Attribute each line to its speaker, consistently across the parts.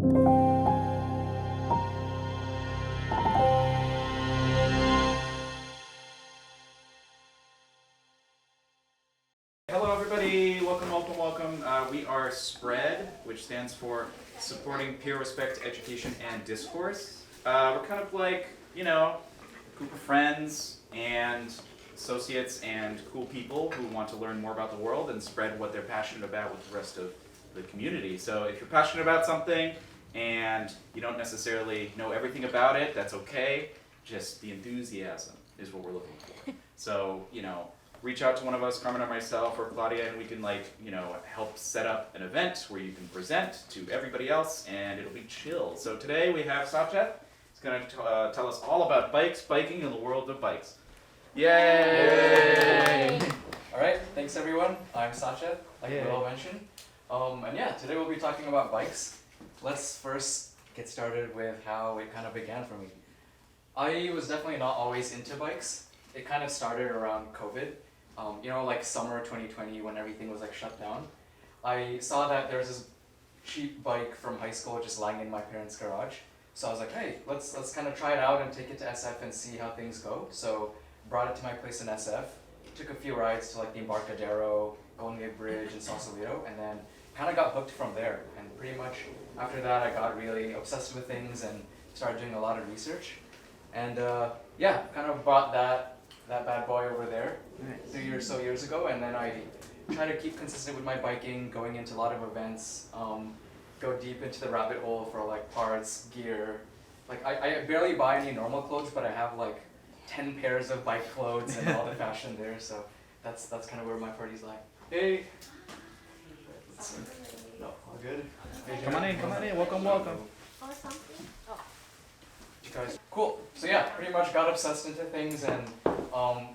Speaker 1: Hello everybody, welcome. We are SPREAD, which stands for Supporting Peer Respect, Education, and Discourse. We're kind of like, a group of friends and associates and cool people who want to learn more about the world and spread what they're passionate about with the rest of the community. So if you're passionate about something and you don't necessarily know everything about it, that's okay. Just the enthusiasm is what we're looking for. So, reach out to one of us, Carmen or myself or Claudia, and we can help set up an event where you can present to everybody else and it'll be chill. So today we have Sacheth. He's going to tell us all about biking in the world of bikes. Yay!
Speaker 2: All right, thanks everyone. I'm Sacheth, like Will mentioned. Today we'll be talking about bikes. Let's first get started with how it kind of began for me. I was definitely not always into bikes. It kind of started around COVID. Like summer 2020 when everything was shut down. I saw that there was this cheap bike from high school just lying in my parents' garage. So I was like, hey, let's kind of try it out and take it to SF and see how things go. So brought it to my place in SF, took a few rides to the Embarcadero, Golden Gate Bridge, and Sausalito, and then kind of got hooked from there. And pretty much after that, I got really obsessed with things and started doing a lot of research. And kind of bought that bad boy over there 3 or so years ago, and then I try to keep consistent with my biking, going into a lot of events, go deep into the rabbit hole for parts, gear. I barely buy any normal clothes, but I have 10 pairs of bike clothes and all the fashion there, so that's kind of where my party's like. Hey! No, all good?
Speaker 1: Come on in, welcome.
Speaker 2: Guys. Cool. So yeah, pretty much got obsessed into things, and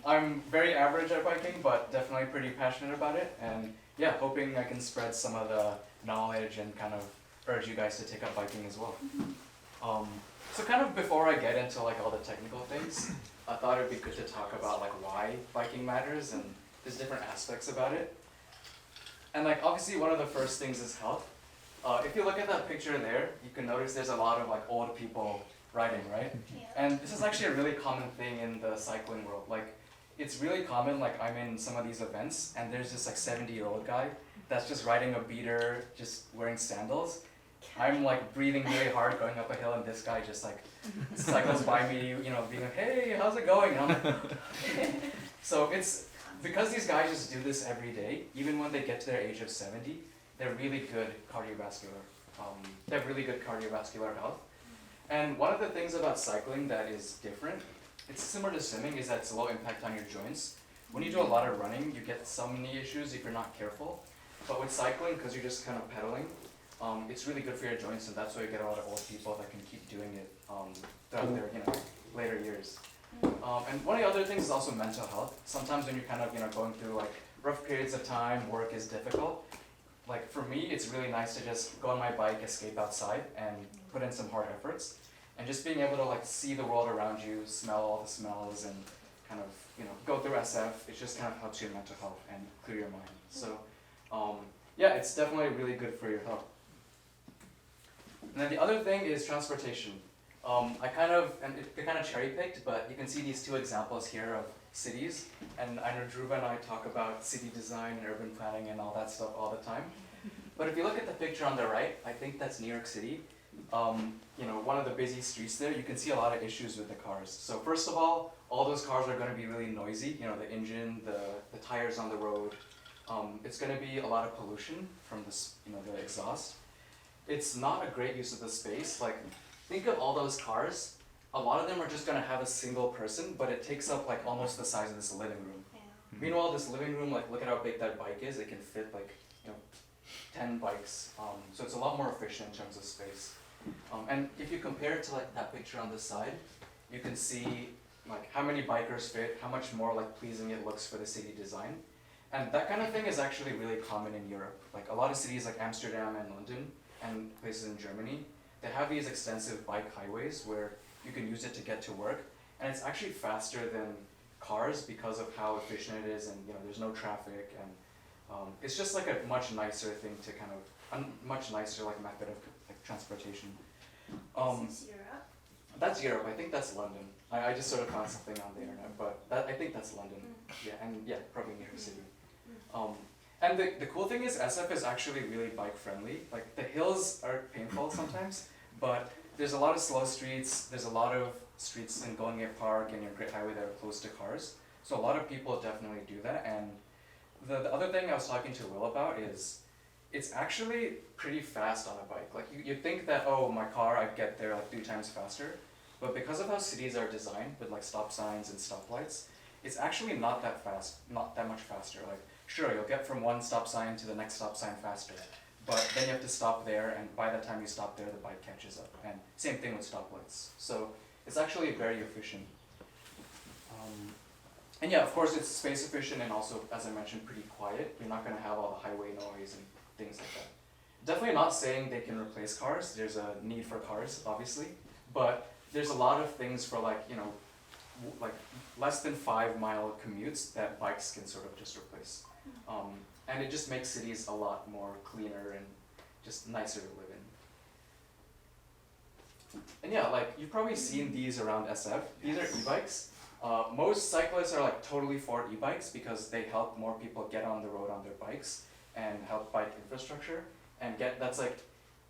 Speaker 2: I'm very average at biking, but definitely pretty passionate about it. And yeah, hoping I can spread some of the knowledge and kind of urge you guys to take up biking as well. So kind of before I get into all the technical things, I thought it'd be good to talk about why biking matters, and there's different aspects about it. And obviously one of the first things is health. If you look at that picture there, you can notice there's a lot of old people riding, right?
Speaker 3: Yeah.
Speaker 2: And this is actually a really common thing in the cycling world. It's really common, I'm in some of these events, and there's this 70-year-old guy that's just riding a beater, just wearing sandals. I'm breathing really hard going up a hill, and this guy just cycles by me, being like, hey, how's it going? And I'm like, so it's, because these guys just do this every day, even when they get to their age of 70, they're really good cardiovascular, they have really good cardiovascular health. And one of the things about cycling that is different, it's similar to swimming, is that it's low impact on your joints. When you do a lot of running, you get some knee issues if you're not careful. But with cycling, because you're just kind of pedaling, it's really good for your joints, and that's why you get a lot of old people that can keep doing it throughout their later years. And one of the other things is also mental health. Sometimes when you're kind of going through rough periods of time, work is difficult. For me, it's really nice to just go on my bike, escape outside, and put in some hard efforts. And just being able to see the world around you, smell all the smells, and kind of go through SF, it just kind of helps your mental health and clear your mind. So it's definitely really good for your health. And then the other thing is transportation. They're kind of cherry-picked, but you can see these two examples here of cities. And I know Dhruva and I talk about city design and urban planning and all that stuff all the time. But if you look at the picture on the right, I think that's New York City. One of the busy streets there, you can see a lot of issues with the cars. So first of all those cars are going to be really noisy. The engine, the tires on the road. It's going to be a lot of pollution from the exhaust. It's not a great use of the space. Think of all those cars. A lot of them are just going to have a single person, but it takes up almost the size of this living room.
Speaker 3: Yeah.
Speaker 2: Meanwhile, this living room, look at how big that bike is. It can fit 10 bikes. So it's a lot more efficient in terms of space. And if you compare it to that picture on this side, you can see how many bikers fit, how much more pleasing it looks for the city design. And that kind of thing is actually really common in Europe. A lot of cities like Amsterdam and London and places in Germany, they have these extensive bike highways where you can use it to get to work. And it's actually faster than cars because of how efficient it is, and there's no traffic, and it's just a much nicer thing to much nicer method of transportation.
Speaker 3: This is Europe.
Speaker 2: That's Europe. I think that's London. I just sort of found something on the internet, but I think that's London. Yeah, and yeah, probably New York City. And the cool thing is SF is actually really bike friendly. Like the hills are painful sometimes, but there's a lot of slow streets. There's a lot of streets in Golden Gate Park and your Great Highway that are close to cars. So a lot of people definitely do that. And the other thing I was talking to Will about is it's actually pretty fast on a bike. Like you think that, oh, my car, I'd get there like 3 times faster. But because of how cities are designed with like stop signs and stoplights, it's actually not that fast, not that much faster. Like sure, you'll get from one stop sign to the next stop sign faster, but then you have to stop there, and by the time you stop there, the bike catches up. And same thing with stoplights. So it's actually very efficient. And yeah, of course, it's space efficient and also, as I mentioned, pretty quiet. You're not going to have all the highway noise and things like that. Definitely not saying they can replace cars. There's a need for cars, obviously, but there's a lot of things for like, you know, like less than 5-mile commutes that bikes can sort of just replace. And it just makes cities a lot more cleaner and just nicer to live in. And yeah, like you've probably seen these around SF. These are e-bikes. Most cyclists are like totally for e-bikes because they help more people get on the road on their bikes and help bike infrastructure and that's like,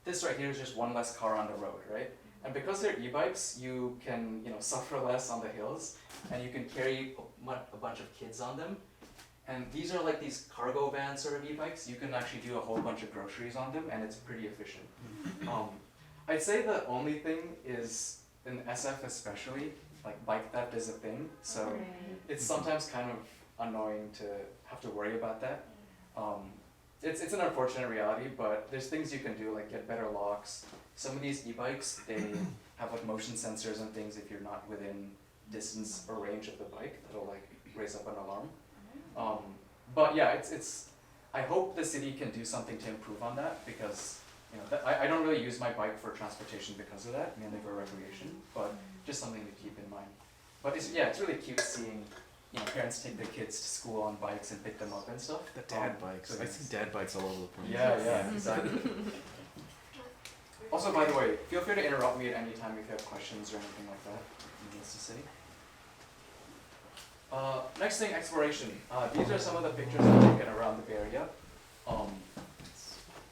Speaker 2: this right here is just one less car on the road, right? And because they're e-bikes, you can, you know, suffer less on the hills and you can carry a bunch of kids on them. And these are like these cargo van sort of e-bikes. You can actually do a whole bunch of groceries on them and it's pretty efficient. I'd say the only thing is, in SF especially, like bike theft is a thing. So it's sometimes kind of annoying to have to worry about that. It's an unfortunate reality, but there's things you can do, like get better locks. Some of these e-bikes, they have like motion sensors and things if you're not within distance or range of the bike, that'll like raise up an alarm. But yeah, it's. I hope the city can do something to improve on that because, you know, I don't really use my bike for transportation because of that, mainly for recreation, but just something to keep in mind. But it's really cute seeing, you know, parents take their kids to school on bikes and pick them up and stuff.
Speaker 4: The dad bikes.
Speaker 2: So
Speaker 4: I see dad bikes all over the place.
Speaker 2: Yeah, exactly. Also, by the way, feel free to interrupt me at any time if you have questions or anything like that. Needs to say. Next thing, exploration. These are some of the pictures I've taken around the Bay Area.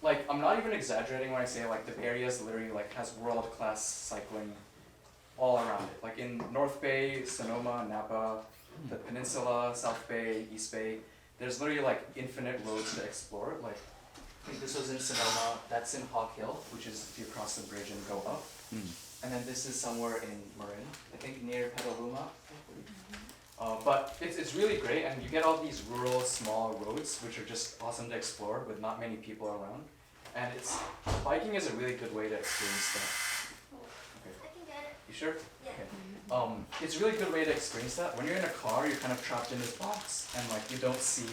Speaker 2: Like, I'm not even exaggerating when I say like the Bay Area is literally like has world-class cycling all around it. Like in North Bay, Sonoma, Napa, the Peninsula, South Bay, East Bay, there's literally like infinite roads to explore. Like, I think this was in Sonoma, that's in Hawk Hill, which is if you cross the bridge and go up. And then this is somewhere in Marin, I think near Petaluma. But it's really great, and you get all these rural, small roads, which are just awesome to explore with not many people around. And biking is a really good way to experience that. Okay.
Speaker 3: I can get it.
Speaker 2: You sure?
Speaker 3: Yeah.
Speaker 2: Okay. It's a really good way to experience that. When you're in a car, you're kind of trapped in this box, and like you don't see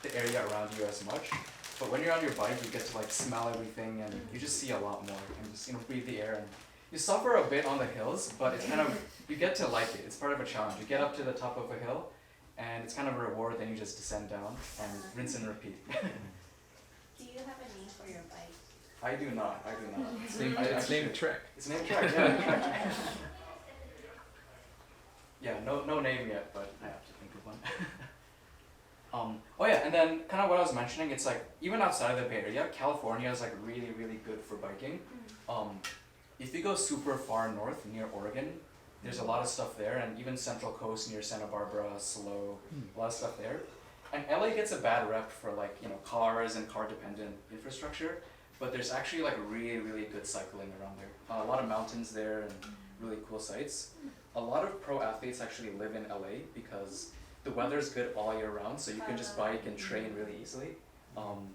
Speaker 2: the area around you as much. But when you're on your bike, you get to like smell everything, and you just see a lot more, and just, you know, breathe the air. And you suffer a bit on the hills, but it's kind of, you get to like it. It's part of a challenge. You get up to the top of a hill, and it's kind of a reward, then you just descend down and rinse and repeat.
Speaker 3: Do you have a name for your bike?
Speaker 2: I do not.
Speaker 4: It's named Trek.
Speaker 2: It's named Trek, yeah. Trek. Yeah, no name yet, but I have to think of one. Oh yeah, and then kind of what I was mentioning, it's like, even outside of the Bay Area, California is like really, really good for biking. If you go super far north near Oregon, there's a lot of stuff there, and even Central Coast near Santa Barbara, SLO, a lot of stuff there. And LA gets a bad rep for like, you know, cars and car-dependent infrastructure, but there's actually like really, really good cycling around there. A lot of mountains there and really cool sites. A lot of pro athletes actually live in LA because the weather's good all year round, so you can just bike and train really easily.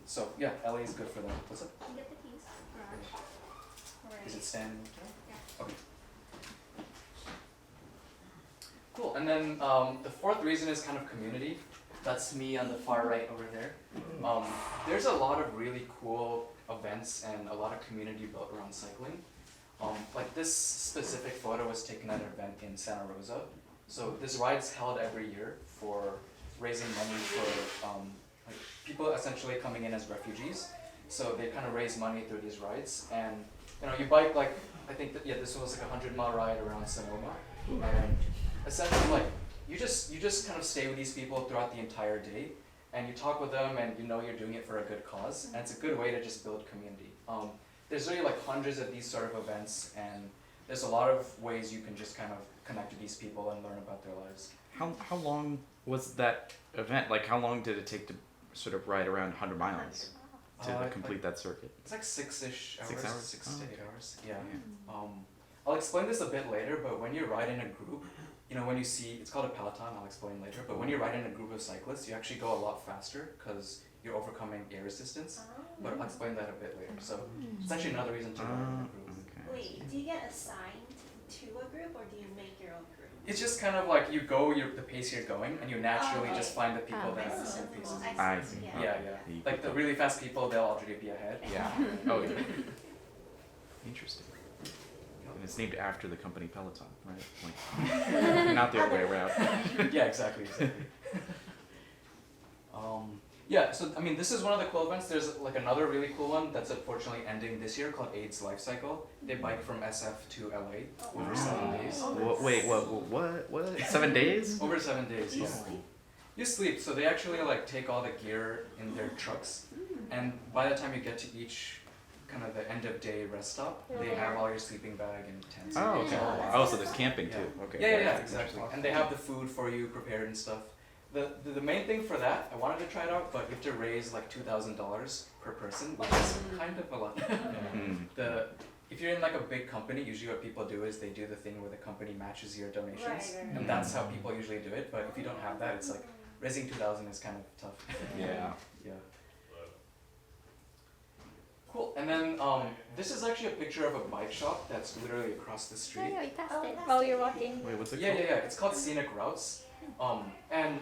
Speaker 2: So yeah, LA is good for them. What's up?
Speaker 3: Can you get the keys? Garage.
Speaker 2: Is it standing?
Speaker 3: Yeah.
Speaker 2: Okay. Cool. And then the fourth reason is kind of community. That's me on the far right over there. There's a lot of really cool events and a lot of community built around cycling. Like this specific photo was taken at an event in Santa Rosa. So this ride's held every year for raising money for like people essentially coming in as refugees. So they kind of raise money through these rides, and you know, you bike like, I think that, yeah, this was like a 100-mile ride around Sonoma, and essentially like, you just kind of stay with these people throughout the entire day, and you talk with them, and you know you're doing it for a good cause, and it's a good way to just build community. There's really like hundreds of these sort of events, and there's a lot of ways you can just kind of connect with these people and learn about their lives.
Speaker 4: How long was that event? Like, how long did it take to sort of ride around 100 miles to complete that circuit?
Speaker 2: It's like 6-ish hours,
Speaker 4: 6 hours?
Speaker 2: 6
Speaker 4: Oh,
Speaker 2: to 8
Speaker 4: okay.
Speaker 2: hours. Yeah. I'll explain this a bit later, but when you ride in a group, you know, when you see, it's called a peloton, I'll explain later, but when you ride in a group of cyclists, you actually go a lot faster because you're overcoming air resistance, but I'll explain that a bit later. So it's actually another reason to ride in a group.
Speaker 4: Okay.
Speaker 3: Wait, do you get assigned to a group or do you make your own group?
Speaker 2: It's just kind of like you go the pace you're going, and you naturally
Speaker 3: Okay.
Speaker 2: just find the people
Speaker 3: Oh,
Speaker 2: that
Speaker 3: I
Speaker 2: are the
Speaker 3: see.
Speaker 2: same paces.
Speaker 4: I see.
Speaker 3: Yeah.
Speaker 2: Yeah,
Speaker 4: You
Speaker 2: yeah.
Speaker 4: keep
Speaker 2: Like the
Speaker 4: up.
Speaker 2: really fast people, they'll already be ahead.
Speaker 4: Yeah. Oh, yeah. Interesting. And it's named after the company Peloton, right? Like, not the other way around.
Speaker 2: Yeah, exactly. Yeah, so I mean, this is one of the cool events. There's like another really cool one that's unfortunately ending this year called AIDS Life Cycle. They bike from SF to LA over 7 days.
Speaker 4: Wait, what? 7 days?
Speaker 2: Over 7 days,
Speaker 3: Do you
Speaker 2: yeah.
Speaker 3: sleep?
Speaker 2: You sleep, so they actually like take all the gear in their trucks, and by the time you get to each kind of the end of day rest stop, they have all your sleeping bag and tents.
Speaker 4: Oh, okay. Oh, so there's camping
Speaker 2: Yeah.
Speaker 4: too. Okay.
Speaker 2: Yeah, exactly. And they have the food for you prepared and stuff. The main thing for that, I wanted to try it out, but you have to raise like $2,000 per person, which is kind of a lot.
Speaker 4: Mm.
Speaker 2: If you're in like a big company, usually what people do is they do the thing where the company matches your donations,
Speaker 3: Right.
Speaker 2: and that's how people usually do it. But if you don't have that, it's like raising 2,000 is kind of tough.
Speaker 4: Yeah.
Speaker 2: Yeah. Cool. And then this is actually a picture of a bike shop that's literally across the street.
Speaker 3: Oh, that's
Speaker 5: while you're walking.
Speaker 4: Wait, what's it
Speaker 2: Yeah,
Speaker 4: called?
Speaker 2: yeah, yeah. It's called Scenic Routes. And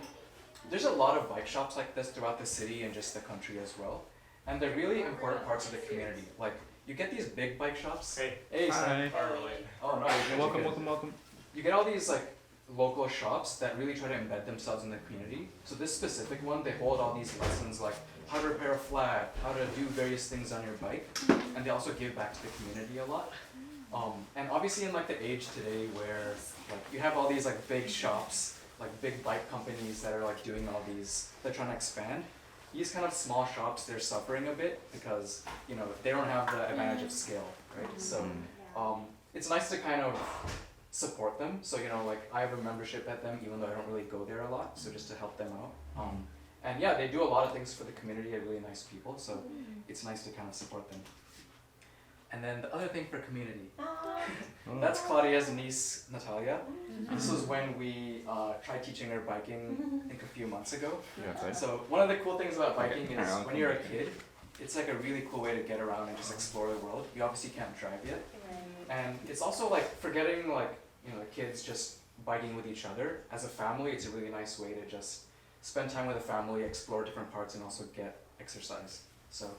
Speaker 2: there's a lot of bike shops like this throughout the city and just the country as well. And they're really important parts of the community. Like, you get these big bike shops. Hey, Sam.
Speaker 4: Hi.
Speaker 2: Oh, no, you're good,
Speaker 4: Welcome,
Speaker 2: you're good.
Speaker 4: welcome.
Speaker 2: You get all these, like, local shops that really try to embed themselves in the community. So this specific one, they hold all these lessons like how to repair a flat, how to do various things on your bike, and they also give back to the community a lot. And obviously in like the age today where like you have all these like big shops, like big bike companies that are like doing all these, they're trying to expand. These kind of small shops, they're suffering a bit because, you know, they don't have the advantage of scale, right? So it's nice to kind of support them. So, you know, like I have a membership at them even though I don't really go there a lot, so just to help them out. And yeah, they do a lot of things for the community, they're really nice people, so it's nice to kind of support them. And then the other thing for community, that's Claudia's niece, Natalia. This was when we tried teaching her biking, I think a few months ago. So one of the cool things about biking is when you're a kid, it's like a really cool way to get around and just explore the world. You obviously can't drive yet. And it's also like forgetting like, you know, kids just biking with each other. As a family, it's a really nice way to just spend time with the family, explore different parts, and also get exercise. So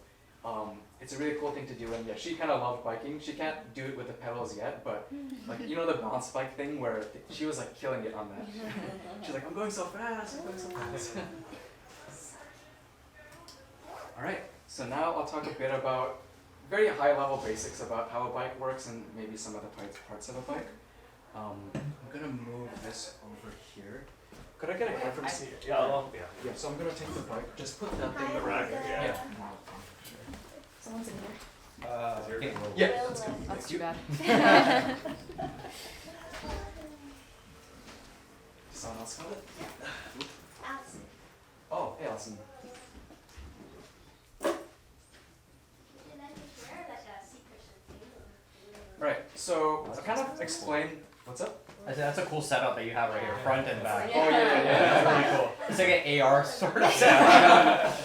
Speaker 2: it's a really cool thing to do, and yeah, she kind of loved biking. She can't do it with the pedals yet, but like, you know the bounce bike thing where she was like killing it on that. She's like, I'm going so fast, I'm going so fast. Alright, so now I'll talk a bit about very high level basics about how a bike works and maybe some of the parts of a bike. I'm gonna move this over here. Could I get a hand from Steve?
Speaker 6: Yeah.
Speaker 2: Yeah, so I'm gonna take the bike, just put that thing
Speaker 6: Rack,
Speaker 2: yeah.
Speaker 5: Someone's in here.
Speaker 2: Yeah, that's good.
Speaker 5: That's
Speaker 2: Thank
Speaker 5: too
Speaker 2: you.
Speaker 5: bad.
Speaker 2: Someone else got it?
Speaker 3: Allison.
Speaker 2: Oh, hey Allison. Right, so to kind of explain, what's up?
Speaker 6: I said that's a cool setup that you have right here, front and back.
Speaker 2: Oh yeah.
Speaker 6: That's really cool. It's like an AR sort of setup.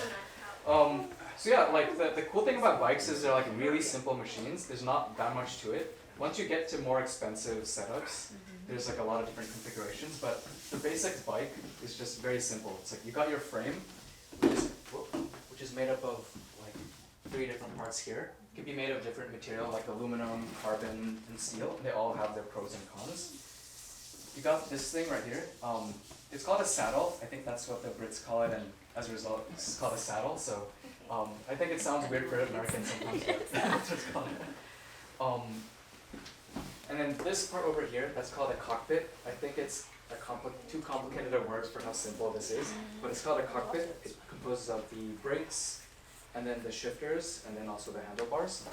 Speaker 2: So yeah, like the cool thing about bikes is they're like really simple machines. There's not that much to it. Once you get to more expensive setups, there's like a lot of different configurations, but the basic bike is just very simple. It's like you got your frame, which is made up of like 3 different parts here. It can be made of different material like aluminum, carbon, and steel. They all have their pros and cons. You got this thing right here. It's called a saddle. I think that's what the Brits call it, and as a result, it's called a saddle. So I think it sounds weird for Americans sometimes, but that's what it's called. And then this part over here, that's called a cockpit. I think it's too complicated of words for how simple this is, but it's called a cockpit. It composes of the brakes, and then the shifters, and then also the handlebars.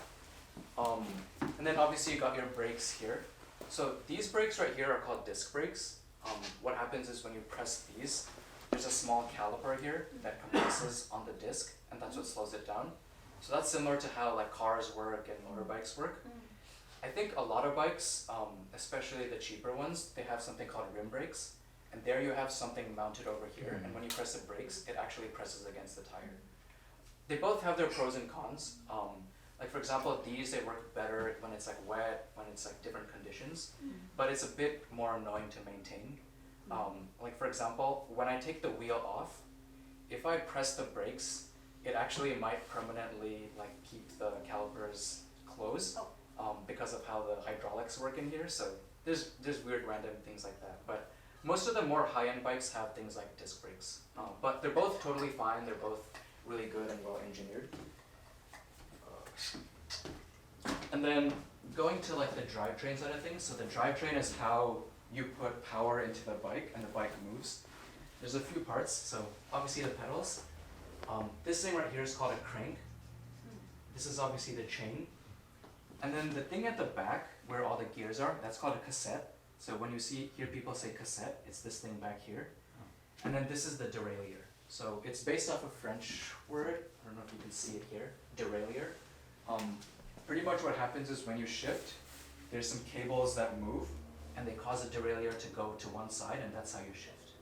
Speaker 2: And then obviously you got your brakes here. So these brakes right here are called disc brakes. What happens is when you press these, there's a small caliper here that compresses on the disc, and that's what slows it down. So that's similar to how like cars work and motorbikes work. I think a lot of bikes, especially the cheaper ones, they have something called rim brakes, and there you have something mounted over here, and when you press the brakes, it actually presses against the tire. They both have their pros and cons. Like for example, these, they work better when it's like wet, when it's like different conditions, but it's a bit more annoying to maintain. Like for example, when I take the wheel off, if I press the brakes, it actually might permanently like keep the calipers closed. Because of how the hydraulics work in here, so there's weird random things like that. But most of the more high-end bikes have things like disc brakes, but they're both totally fine. They're both really good and well engineered. And then going to like the drivetrain side of things. So the drivetrain is how you put power into the bike and the bike moves. There's a few parts. So obviously the pedals. This thing right here is called a crank. This is obviously the chain. And then the thing at the back, where all the gears are, that's called a cassette. So when you hear people say cassette, it's this thing back here. And then this is the derailleur. So it's based off a French word. I don't know if you can see it here. Derailleur. Pretty much what happens is when you shift, there's some cables that move, and they cause the derailleur to go to one side, and that's how you shift.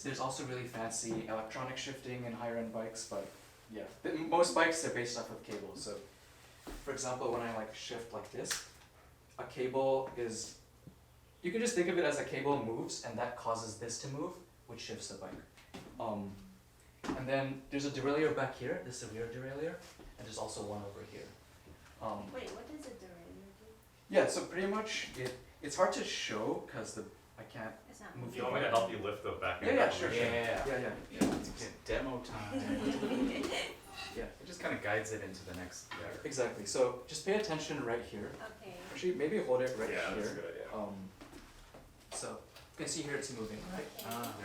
Speaker 2: There's also really fancy electronic shifting in higher end bikes, but yeah, most bikes are based off of cables. So for example, when I like shift like this, a cable is, you can just think of it as a cable moves and that causes this to move, which shifts the bike. And then there's a derailleur back here, this is a rear derailleur, and there's also one over here.
Speaker 3: Wait, what does a derailleur do?
Speaker 2: Yeah, so pretty much it's hard to show because I can't
Speaker 3: It's not
Speaker 2: move
Speaker 6: Do you want me to help you lift the back end?
Speaker 2: Yeah, sure.
Speaker 1: Yeah.
Speaker 4: It's demo time.
Speaker 2: Yeah,
Speaker 4: It just kind of guides it into the next layer.
Speaker 2: exactly. So just pay attention right here.
Speaker 3: Okay.
Speaker 2: Actually, maybe hold it right
Speaker 6: Yeah,
Speaker 2: here.
Speaker 6: that's a good idea.
Speaker 2: So you can see here it's moving, right?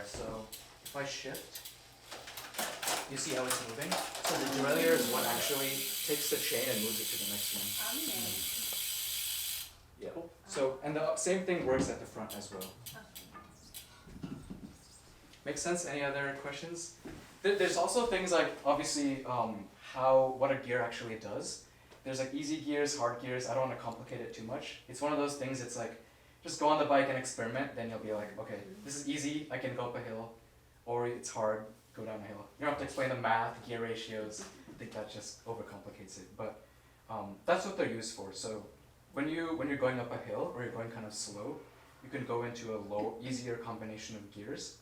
Speaker 2: So if I shift, you see how it's moving? So the derailleur is what actually takes the chain and moves it to the next one. Yeah. So, and the same thing works at the front as well. Make sense? Any other questions? There's also things like, obviously, what a gear actually does. There's like easy gears, hard gears. I don't want to complicate it too much. It's one of those things, it's like, just go on the bike and experiment, then you'll be like, okay, this is easy, I can go up a hill. Or it's hard, go down a hill. You don't have to explain the math, gear ratios. I think that just overcomplicates it. But that's what they're used for. So when you're going up a hill or you're going kind of slow, you can go into a easier combination of gears,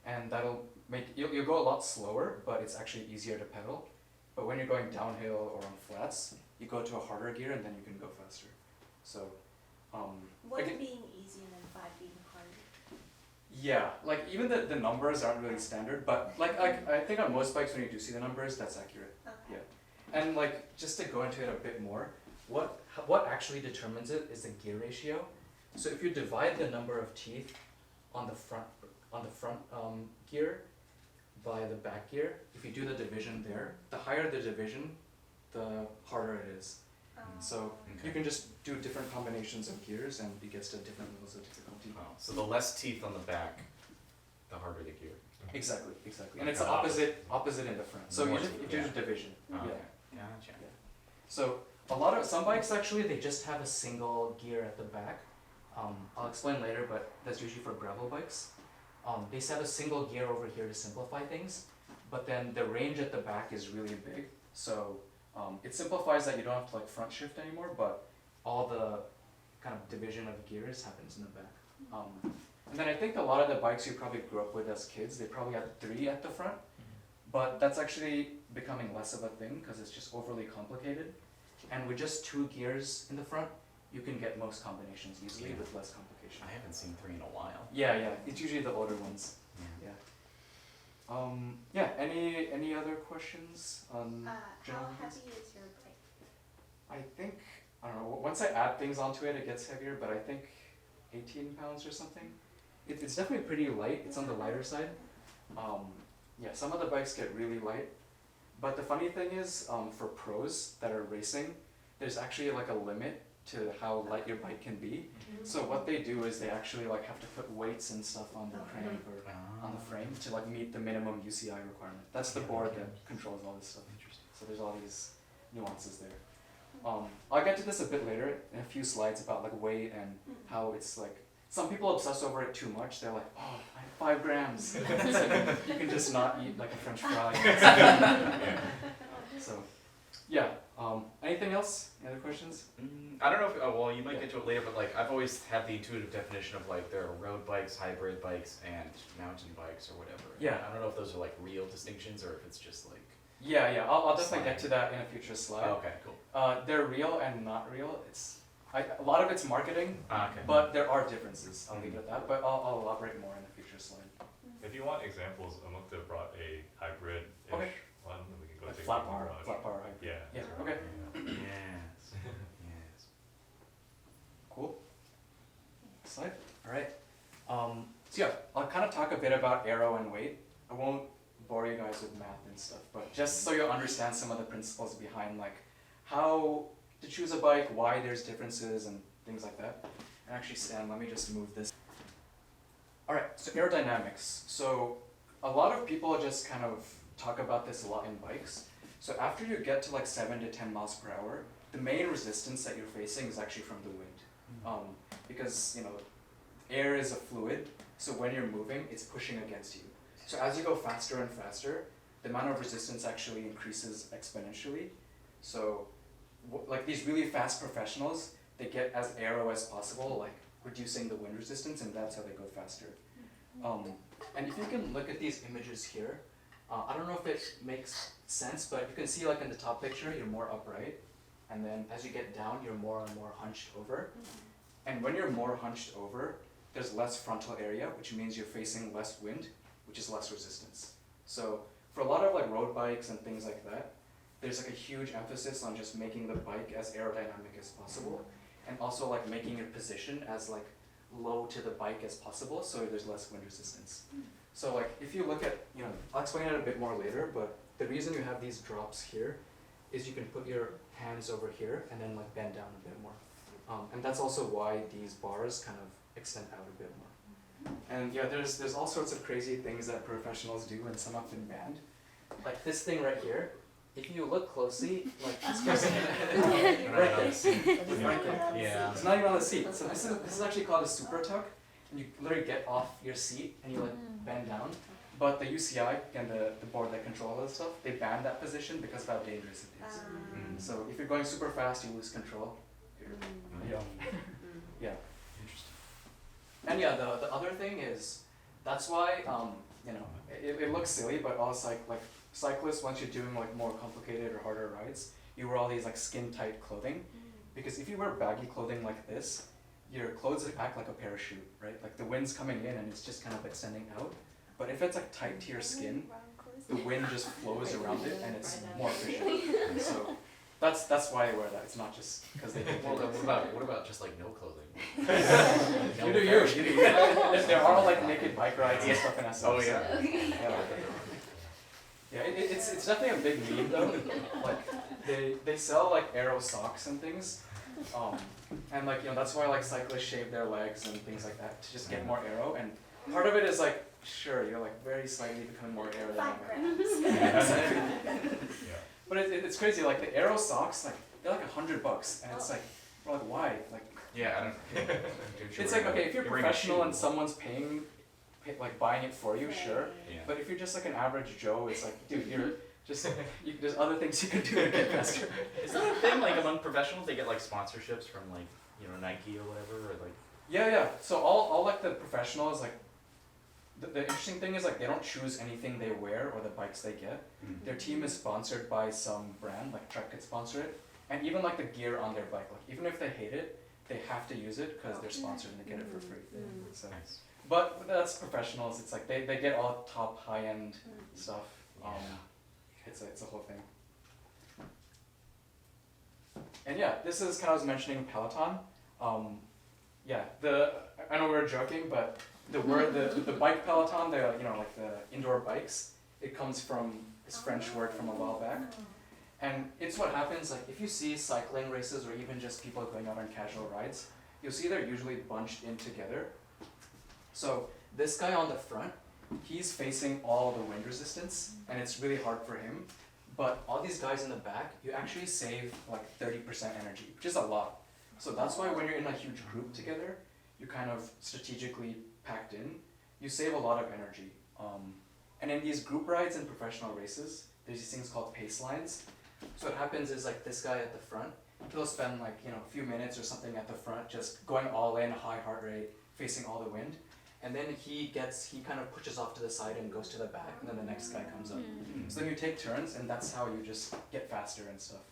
Speaker 2: and that'll make you'll go a lot slower, but it's actually easier to pedal. But when you're going downhill or on flats, you go to a harder gear and then you can go faster. So
Speaker 3: One
Speaker 2: again,
Speaker 3: being easier than 5 being harder.
Speaker 2: yeah, like even the numbers aren't really standard, but like I think on most bikes when you do see the numbers, that's accurate.
Speaker 3: Okay.
Speaker 2: Yeah. And like just to go into it a bit more, what actually determines it is the gear ratio. So if you divide the number of teeth on the front gear by the back gear, if you do the division there, the higher the division, the harder it is. So you can just do different combinations of gears and it gets to different levels of difficulty.
Speaker 4: Oh, so the less teeth on the back, the harder the gear.
Speaker 2: Exactly. And it's the opposite in the front. So you do the division.
Speaker 4: Oh,
Speaker 2: Yeah.
Speaker 4: okay. Gotcha.
Speaker 2: So some bikes actually, they just have a single gear at the back. I'll explain later, but that's usually for gravel bikes. They set a single gear over here to simplify things, but then the range at the back is really big. So it simplifies that you don't have to like front shift anymore, but all the kind of division of gears happens in the back. And then I think a lot of the bikes you probably grew up with as kids, they probably had 3 at the front, but that's actually becoming less of a thing because it's just overly complicated. And with just 2 gears in the front, you can get most combinations easily with less complication.
Speaker 4: I haven't seen 3 in a while.
Speaker 2: Yeah, it's usually the older ones.
Speaker 4: Yeah.
Speaker 2: Any other questions on
Speaker 3: How
Speaker 2: general
Speaker 3: heavy
Speaker 2: things?
Speaker 3: is your bike?
Speaker 2: I think, I don't know, once I add things onto it, it gets heavier, but I think 18 pounds or something. It's definitely pretty light, it's on the lighter side. Yeah, some of the bikes get really light. But the funny thing is, for pros that are racing, there's actually like a limit to how light your bike can be. So what they do is they actually like have to put weights and stuff on the crank or on the frame to like meet the minimum UCI requirement. That's the board that controls all this stuff.
Speaker 4: Interesting.
Speaker 2: So there's all these nuances there. I'll get to this a bit later in a few slides about like weight and how it's like, some people obsess over it too much. They're like, oh, I have 5 grams. It's like, you can just not eat like a French fry. So, yeah. Anything else? Any other questions?
Speaker 1: I don't know if, well, you might get to it later, but like I've always had the intuitive definition of like there are road bikes, hybrid bikes, and mountain bikes or whatever.
Speaker 2: Yeah.
Speaker 1: I don't know if those are like real distinctions or if it's just like.
Speaker 2: Yeah. I'll definitely get to that in a future slide.
Speaker 1: Oh, okay, cool.
Speaker 2: They're real and not real. A lot of it's marketing,
Speaker 1: Okay.
Speaker 2: but there are differences. I'll leave it at that. But I'll elaborate more in a future slide.
Speaker 7: If you want examples, Amukta brought a hybrid-ish
Speaker 2: Okay.
Speaker 7: one, and we can go
Speaker 2: Like
Speaker 7: take a
Speaker 2: flat
Speaker 7: look
Speaker 2: power,
Speaker 7: at
Speaker 2: flat power hybrid.
Speaker 7: Yeah.
Speaker 2: Yeah.
Speaker 7: that's
Speaker 2: Okay.
Speaker 7: right.
Speaker 4: Yes. Yes.
Speaker 2: Cool. Next slide. All right. So yeah, I'll kind of talk a bit about aero and weight. I won't bore you guys with math and stuff, but just so you'll understand some of the principles behind like how to choose a bike, why there's differences and things like that. And actually, Stan, let me just move this. All right. So aerodynamics. So a lot of people just kind of talk about this a lot in bikes. So after you get to like 7 to 10 miles per hour, the main resistance that you're facing is actually from the wind. Because, air is a fluid, so when you're moving, it's pushing against you. So as you go faster and faster, the amount of resistance actually increases exponentially. So like these really fast professionals, they get as aero as possible, like reducing the wind resistance, and that's how they go faster. And if you can look at these images here, I don't know if it makes sense, but you can see like in the top picture, you're more upright. And then as you get down, you're more and more hunched over. And when you're more hunched over, there's less frontal area, which means you're facing less wind, which is less resistance. So for a lot of like road bikes and things like that, there's like a huge emphasis on just making the bike as aerodynamic as possible. And also like making your position as like low to the bike as possible, so there's less wind resistance. So like if you look at, I'll explain it a bit more later, but the reason you have these drops here is you can put your hands over here and then like bend down a bit more. And that's also why these bars kind of extend out a bit more. And yeah, there's all sorts of crazy things that professionals do, and some have been banned. Like this thing right here, if you look closely, like this person, right there.
Speaker 1: Yeah.
Speaker 2: It's not even on the seat. So this is actually called a super tuck, and you literally get off your seat and you like bend down. But the UCI and the board that control all this stuff, they ban that position because of how dangerous it is. So if you're going super fast, you lose control. Yeah.
Speaker 4: Interesting.
Speaker 2: And yeah, the other thing is, that's why it looks silly, but also like cyclists, once you're doing like more complicated or harder rides, you wear all these like skin tight clothing, because if you wear baggy clothing like this, your clothes act like a parachute, right? Like the wind's coming in and it's just kind of extending out. But if it's like tight to your skin, the wind just flows around it and it's more efficient. So that's why they wear that. It's not just because they think.
Speaker 1: Well, what about just like no clothing?
Speaker 2: You do you. There are like naked bike rides and stuff in SF.
Speaker 1: Oh yeah.
Speaker 2: So, yeah, it's definitely a big meme though. Like they sell like aero socks and things, and like that's why like cyclists shave their legs and things like that to just get more aero. And part of it is like, sure, you're like very slightly becoming more aerodynamic. But it's crazy. Like the aero socks, like they're like $100, and it's like we're like, why? Like
Speaker 1: Yeah, I don't.
Speaker 2: it's like, okay, if you're professional and someone's like buying it for you, sure.
Speaker 1: Yeah.
Speaker 2: But if you're just like an average Joe, it's like, dude, you're just there's other things you can do to get faster.
Speaker 1: Is that a thing? Like among professionals, they get like sponsorships from like Nike or whatever, or like.
Speaker 2: Yeah. So all like the professionals, like the interesting thing is like they don't choose anything they wear or the bikes they get. Their team is sponsored by some brand, like Trek could sponsor it, and even like the gear on their bike, like even if they hate it, they have to use it because they're sponsored and they get it for free. So,
Speaker 1: Nice.
Speaker 2: but that's professionals. It's like they get all top high end stuff. It's a whole thing. And yeah, this is kind of, I was mentioning Peloton. Yeah, I know we were joking, but the word, the bike Peloton, the, you know, like the indoor bikes, it comes from this French word from a while back. And it's what happens, like if you see cycling races or even just people going out on casual rides, you'll see they're usually bunched in together. So this guy on the front, he's facing all the wind resistance, and it's really hard for him. But all these guys in the back, you actually save like 30% energy, which is a lot. So that's why when you're in a huge group together, you're kind of strategically packed in, you save a lot of energy. And in these group rides and professional races, there's these things called pace lines. So what happens is like this guy at the front, he'll spend like, you know, a few minutes or something at the front, just going all in, high heart rate, facing all the wind. And then he kind of pushes off to the side and goes to the back, and then the next guy comes up. So then you take turns, and that's how you just get faster and stuff.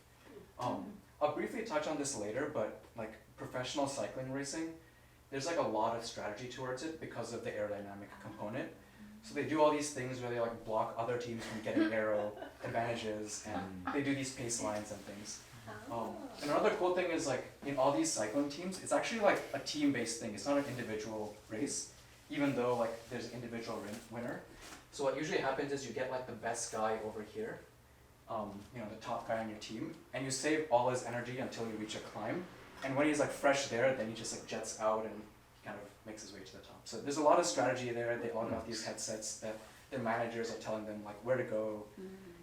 Speaker 2: I'll briefly touch on this later, but like professional cycling racing, there's like a lot of strategy towards it because of the aerodynamic component. So they do all these things where they like block other teams from getting aero advantages, and they do these pace lines and things. And another cool thing is like in all these cycling teams, it's actually like a team-based thing. It's not an individual race, even though like there's an individual winner. So what usually happens is you get like the best guy over here, you know, the top guy on your team, and you save all his energy until you reach a climb. And when he's like fresh there, then he just like jets out and kind of makes his way to the top. So there's a lot of strategy there. They all have these headsets that their managers are telling them like where to go.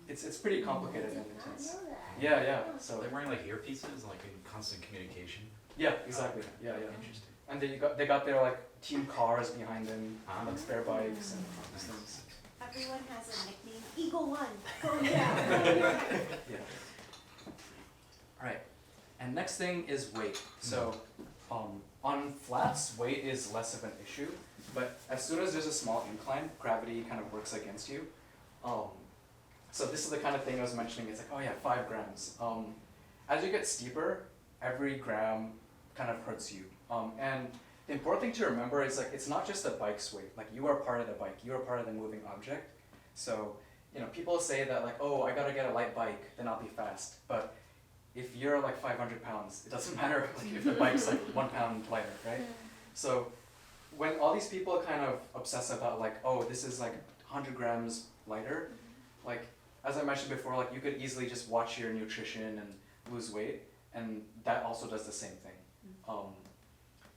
Speaker 2: It's pretty complicated and intense. Yeah. So
Speaker 4: They're wearing like earpieces, like in constant communication.
Speaker 2: yeah, exactly. Yeah.
Speaker 4: Interesting.
Speaker 2: And they got their like team cars behind them, and like spare bikes and these things.
Speaker 3: Everyone has a nickname. Eagle One. Go yeah.
Speaker 2: Yeah. Alright. And next thing is weight. So on flats, weight is less of an issue, but as soon as there's a small incline, gravity kind of works against you. So this is the kind of thing I was mentioning. It's like, oh yeah, 5 grams. As you get steeper, every gram kind of hurts you. And the important thing to remember is like it's not just the bike's weight. Like you are part of the bike. You are part of the moving object. So you know, people say that like, oh, I gotta get a light bike, then I'll be fast. But if you're like 500 pounds, it doesn't matter like if the bike's like 1 pound lighter, right? So when all these people kind of obsess about like, oh, this is like 100 grams lighter, like as I mentioned before, like you could easily just watch your nutrition and lose weight, and that also does the same thing.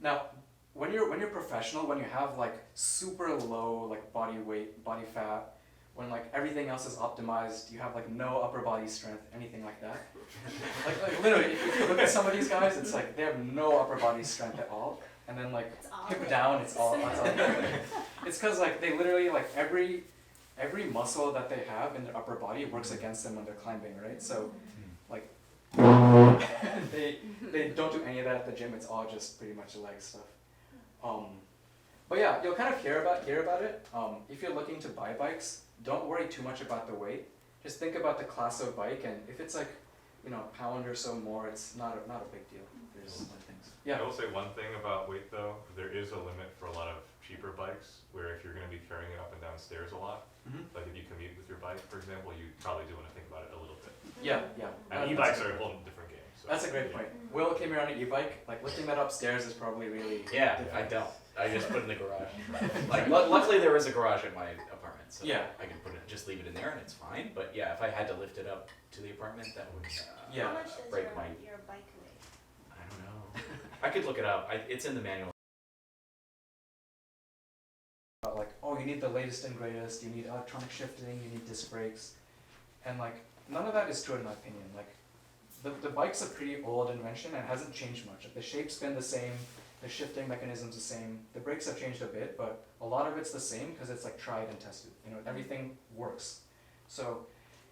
Speaker 2: Now, when you're professional, when you have like super low like body weight, body fat, when like everything else is optimized, you have like no upper body strength, anything like that. like literally, if you look at some of these guys, it's like they have no upper body strength at all, and then like hip down, it's all. It's because like they literally like every muscle that they have in their upper body works against them when they're climbing, right? So like they don't do any of that at the gym. It's all just pretty much leg stuff. But yeah, you'll kind of hear about it. If you're looking to buy bikes, don't worry too much about the weight. Just think about the class of bike, and if it's like, you know, a pound or so more, it's not a big deal. There's other things. Yeah.
Speaker 7: I will say one thing about weight though, there is a limit for a lot of cheaper bikes where if you're going to be carrying it up and down stairs a lot, like if you commute with your bike, for example, you probably do want to think about it a little bit.
Speaker 2: Yeah.
Speaker 7: And e-bikes are a whole different game. So.
Speaker 2: That's a great point. Will came here on an e-bike. Like lifting that upstairs is probably really
Speaker 4: Yeah,
Speaker 2: difficult.
Speaker 4: I don't. I just put it in the garage. Like, luckily there is a garage at my apartment, so
Speaker 2: Yeah.
Speaker 4: I can just leave it in there and it's fine. But yeah, if I had to lift it up to the apartment, that would
Speaker 2: Yeah.
Speaker 3: How much does
Speaker 4: break
Speaker 3: your,
Speaker 4: my.
Speaker 3: your bike weigh?
Speaker 4: I don't know. I could look it up. It's in the manual.
Speaker 2: Like, oh, you need the latest and greatest, you need electronic shifting, you need disc brakes, and like none of that is true in my opinion. Like the bike's a pretty old invention and hasn't changed much. Like, the shape's been the same, the shifting mechanism's the same, the brakes have changed a bit, but a lot of it's the same because it's like tried and tested. You know, everything works. So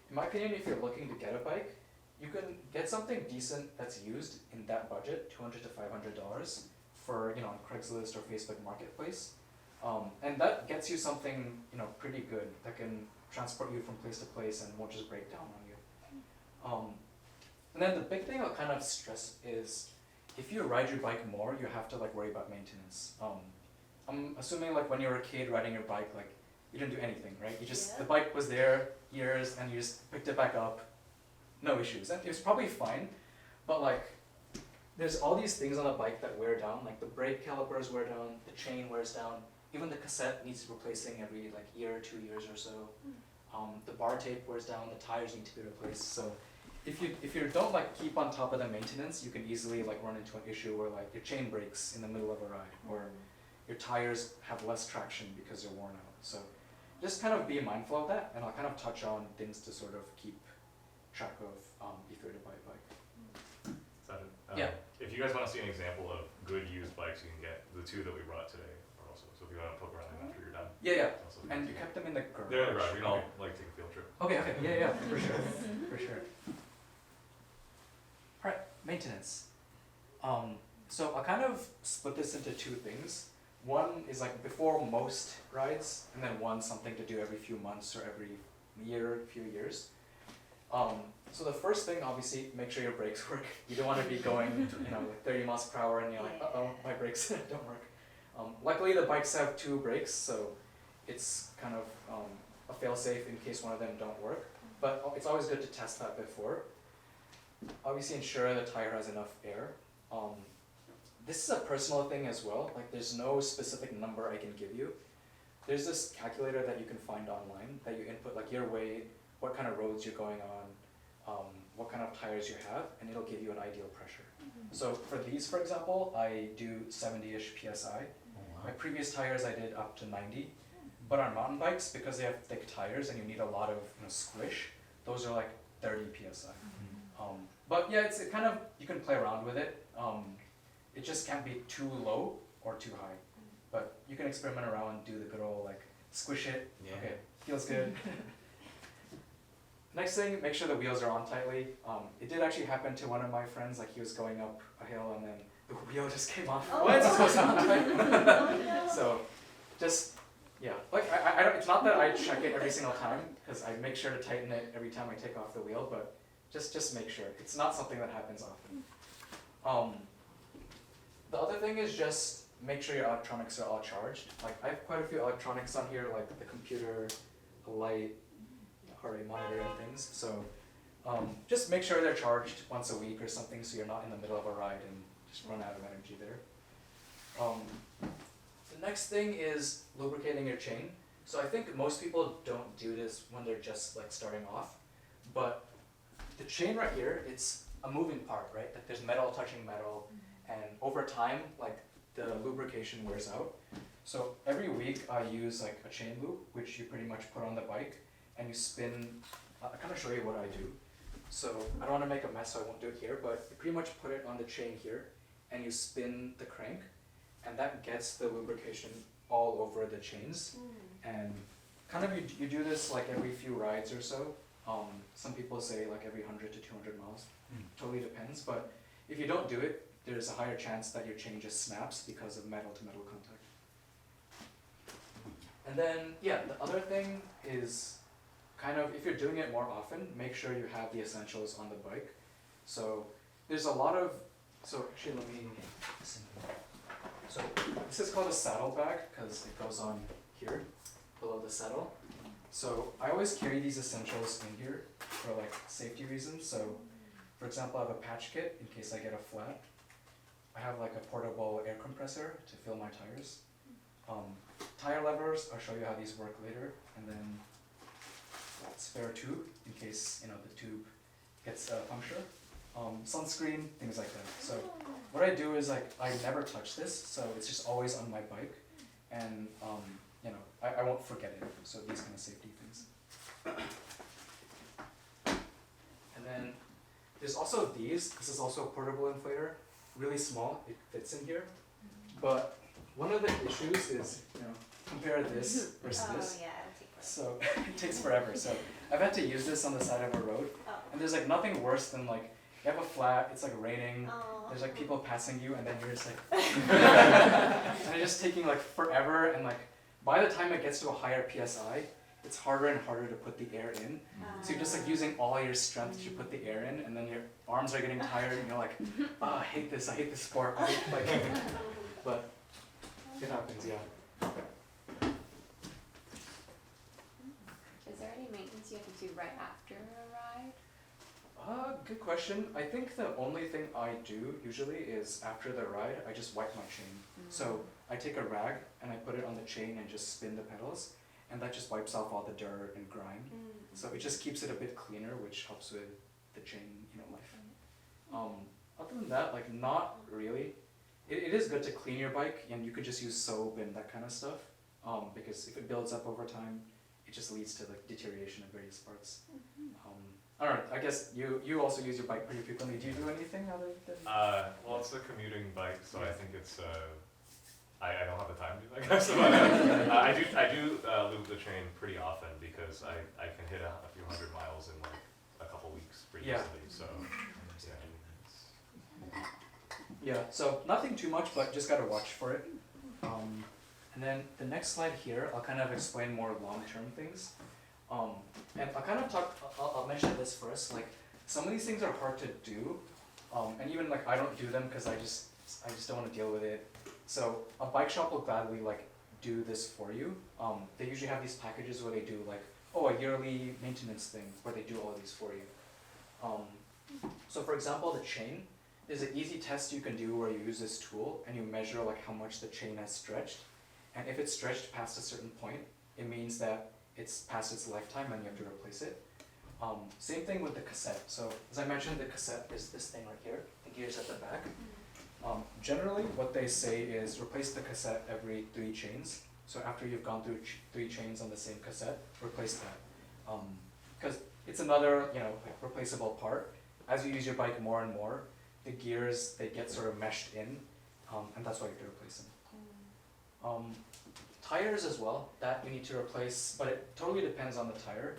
Speaker 2: in my opinion, if you're looking to get a bike, you can get something decent that's used in that budget, $200 to $500 for, you know, on Craigslist or Facebook Marketplace. And that gets you something, you know, pretty good that can transport you from place to place and won't just break down on you. And then the big thing I'll kind of stress is if you ride your bike more, you have to like worry about maintenance. I'm assuming like when you were a kid riding your bike, like you didn't do anything, right? You just, the bike was there years and you just picked it back up, no issues. And it was probably fine, But like, there's all these things on the bike that wear down, like the brake calipers wear down, the chain wears down, even the cassette needs replacing every like year or 2 years or so. The bar tape wears down, the tires need to be replaced. So if you don't like keep on top of the maintenance, you can easily like run into an issue where like your chain breaks in the middle of a ride, or your tires have less traction because they're worn out. So just kind of be mindful of that, and I'll kind of touch on things to sort of keep track of if you're to buy a bike.
Speaker 7: Yeah. If you guys want to see an example of good used bikes, you can get the 2 that we brought today are also. So if you want to poke around them after you're done.
Speaker 2: Yeah.
Speaker 7: it's also
Speaker 2: And
Speaker 7: good.
Speaker 2: you kept them in the garage.
Speaker 7: They're in the garage. We can all
Speaker 2: Okay.
Speaker 7: like take a field trip.
Speaker 2: Okay, yeah, for sure, for sure. Alright, maintenance. So I'll kind of split this into 2 things. One is like before most rides, and then one something to do every few months or every year, few years. So the first thing, obviously, make sure your brakes work. You don't want to be going, like 30 miles per hour, and you're like, uh-oh, my brakes don't work. Luckily, the bikes have 2 brakes, so it's kind of a fail-safe in case one of them don't work. But it's always good to test that before. Obviously, ensure the tire has enough air. This is a personal thing as well. Like, there's no specific number I can give you. There's this calculator that you can find online that you input like your weight, what kind of roads you're going on, what kind of tires you have, and it'll give you an ideal pressure. So for these, for example, I do 70-ish PSI. My previous tires I did up to 90, but on mountain bikes, because they have thick tires and you need a lot of squish, those are like 30 PSI. But yeah, it kind of, you can play around with it. It just can't be too low or too high. But you can experiment around and do the good old like squish it.
Speaker 4: Yeah.
Speaker 2: Okay, feels good. Next thing, make sure the wheels are on tightly. It did actually happen to one of my friends. Like, he was going up a hill and then the wheel just came off.
Speaker 3: Oh,
Speaker 2: What?
Speaker 3: no.
Speaker 2: It was on tight.
Speaker 3: Oh, no.
Speaker 2: So, just yeah. Like I don't. It's not that I check it every single time, because I make sure to tighten it every time I take off the wheel. But just make sure. It's not something that happens often. The other thing is just make sure your electronics are all charged. Like, I have quite a few electronics on here, like the computer, the light, heart rate monitor and things. So just make sure they're charged once a week or something, so you're not in the middle of a ride and just run out of energy there. The next thing is lubricating your chain. So I think most people don't do this when they're just like starting off, but the chain right here, it's a moving part, right? Like, there's metal touching metal, and over time, like, the lubrication wears out. So every week I use like a chain loop, which you pretty much put on the bike, and you spin. I'll kind of show you what I do. So I don't want to make a mess, so I won't do it here, but you pretty much put it on the chain here, and you spin the crank, and that gets the lubrication all over the chains. And kind of you do this like every few rides or so. Some people say like every 100 to 200 miles. Totally depends, but if you don't do it, there's a higher chance that your chain just snaps because of metal to metal contact. And then, yeah, the other thing is kind of, if you're doing it more often, make sure you have the essentials on the bike. So there's a lot of, so actually let me, so this is called a saddle bag because it goes on here, below the saddle. So I always carry these essentials in here for like safety reasons. So for example, I have a patch kit in case I get a flat. I have like a portable air compressor to fill my tires. Tire levers, I'll show you how these work later. And then spare tube in case the tube gets a puncture. Sunscreen, things like that. So what I do is like I never touch this, so it's just always on my bike, and I won't forget it. So these kind of safety things. And then there's also these. This is also a portable inflator, really small. It fits in here, but one of the issues is compare this versus this.
Speaker 3: Oh, yeah, it'll take forever.
Speaker 2: So it takes forever. So I've had to use this on the side of a road,
Speaker 3: Oh.
Speaker 2: and there's like nothing worse than like you have a flat, it's like raining,
Speaker 3: Oh.
Speaker 2: there's like people passing you, and then you're just like, and it's just taking like forever, and like by the time it gets to a higher PSI, it's harder and harder to put the air in. So you're just like using all your strength to put the air in, and then your arms are getting tired, and you're like, oh, I hate this sport. I hate biking. But it happens, yeah.
Speaker 5: Is there any maintenance you have to do right after a ride?
Speaker 2: Good question. I think the only thing I do usually is after the ride, I just wipe my chain. So I take a rag and I put it on the chain and just spin the pedals, and that just wipes off all the dirt and grime. So it just keeps it a bit cleaner, which helps with the chain, life. Other than that, like not really. It is good to clean your bike, and you could just use soap and that kind of stuff. Because if it builds up over time, it just leads to like deterioration of various parts. I don't know. I guess you also use your bike pretty frequently. Do you do anything other than?
Speaker 7: Well, it's a commuting bike, so I think it's I don't have the time to do that kind of stuff. I do lube the chain pretty often because I can hit a few hundred miles in like a couple weeks pretty
Speaker 2: Yeah.
Speaker 7: easily. So
Speaker 2: Yeah, so nothing too much, but just gotta watch for it. And then the next slide here, I'll kind of explain more long-term things. And I'll kind of I'll mention this first, like some of these things are hard to do, and even like I don't do them because I just don't want to deal with it. So a bike shop will gladly like do this for you. They usually have these packages where they do like, a yearly maintenance thing where they do all of these for you. So for example, the chain. There's an easy test you can do where you use this tool and you measure like how much the chain has stretched. And if it's stretched past a certain point, it means that it's past its lifetime and you have to replace it. Same thing with the cassette. So as I mentioned, the cassette is this thing right here, the gears at the back. Generally, what they say is replace the cassette every 3 chains. So after you've gone through 3 chains on the same cassette, replace that. Because it's another, like replaceable part. As you use your bike more and more, the gears, they get sort of meshed in, and that's why you have to replace them. Tires as well, that you need to replace, but it totally depends on the tire.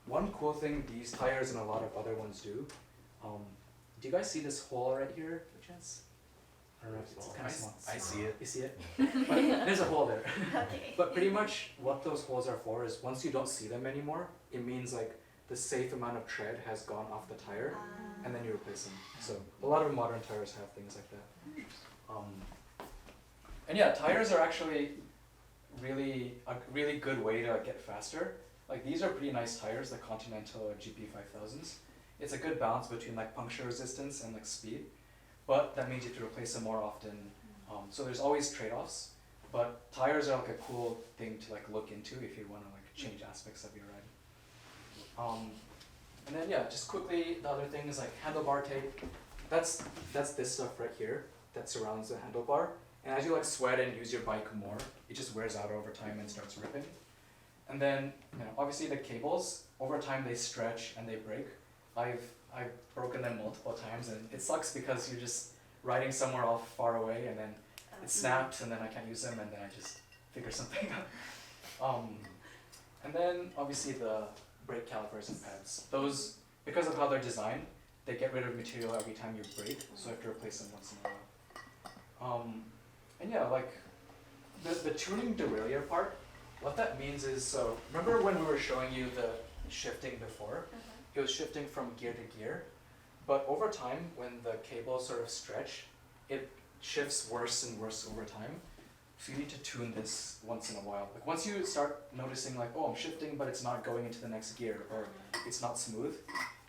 Speaker 2: One cool thing these tires and a lot of other ones do you guys see this hole right here, by chance? I don't know if it's kind of small.
Speaker 6: I see it.
Speaker 2: You see it? But there's a hole there.
Speaker 3: Okay.
Speaker 2: But pretty much what those holes are for is once you don't see them anymore, it means like the safe amount of tread has gone off the tire, and then you replace them. So a lot of modern tires have things like that. And yeah, tires are actually a really good way to get faster. Like these are pretty nice tires, the Continental GP5000s. It's a good balance between like puncture resistance and like speed, but that means you have to replace them more often. So there's always trade-offs, but tires are like a cool thing to like look into if you want to like change aspects of your ride. And then yeah, just quickly, the other thing is like handlebar tape. That's this stuff right here that surrounds the handlebar. And as you like sweat and use your bike more, it just wears out over time and starts ripping. And then obviously the cables, over time they stretch and they break. I've broken them multiple times, and it sucks because you're just riding somewhere all far away and then it snaps and then I can't use them and then I just figure something out. And then obviously the brake calipers and pads. Those, because of how they're designed, they get rid of material every time you brake, so I have to replace them once in a while. And yeah, like the tuning derailleur part, what that means is, so remember when we were showing you the shifting before? It was shifting from gear to gear, but over time, when the cables sort of stretch, it shifts worse and worse over time. So you need to tune this once in a while. Like once you start noticing like, I'm shifting, but it's not going into the next gear, or it's not smooth,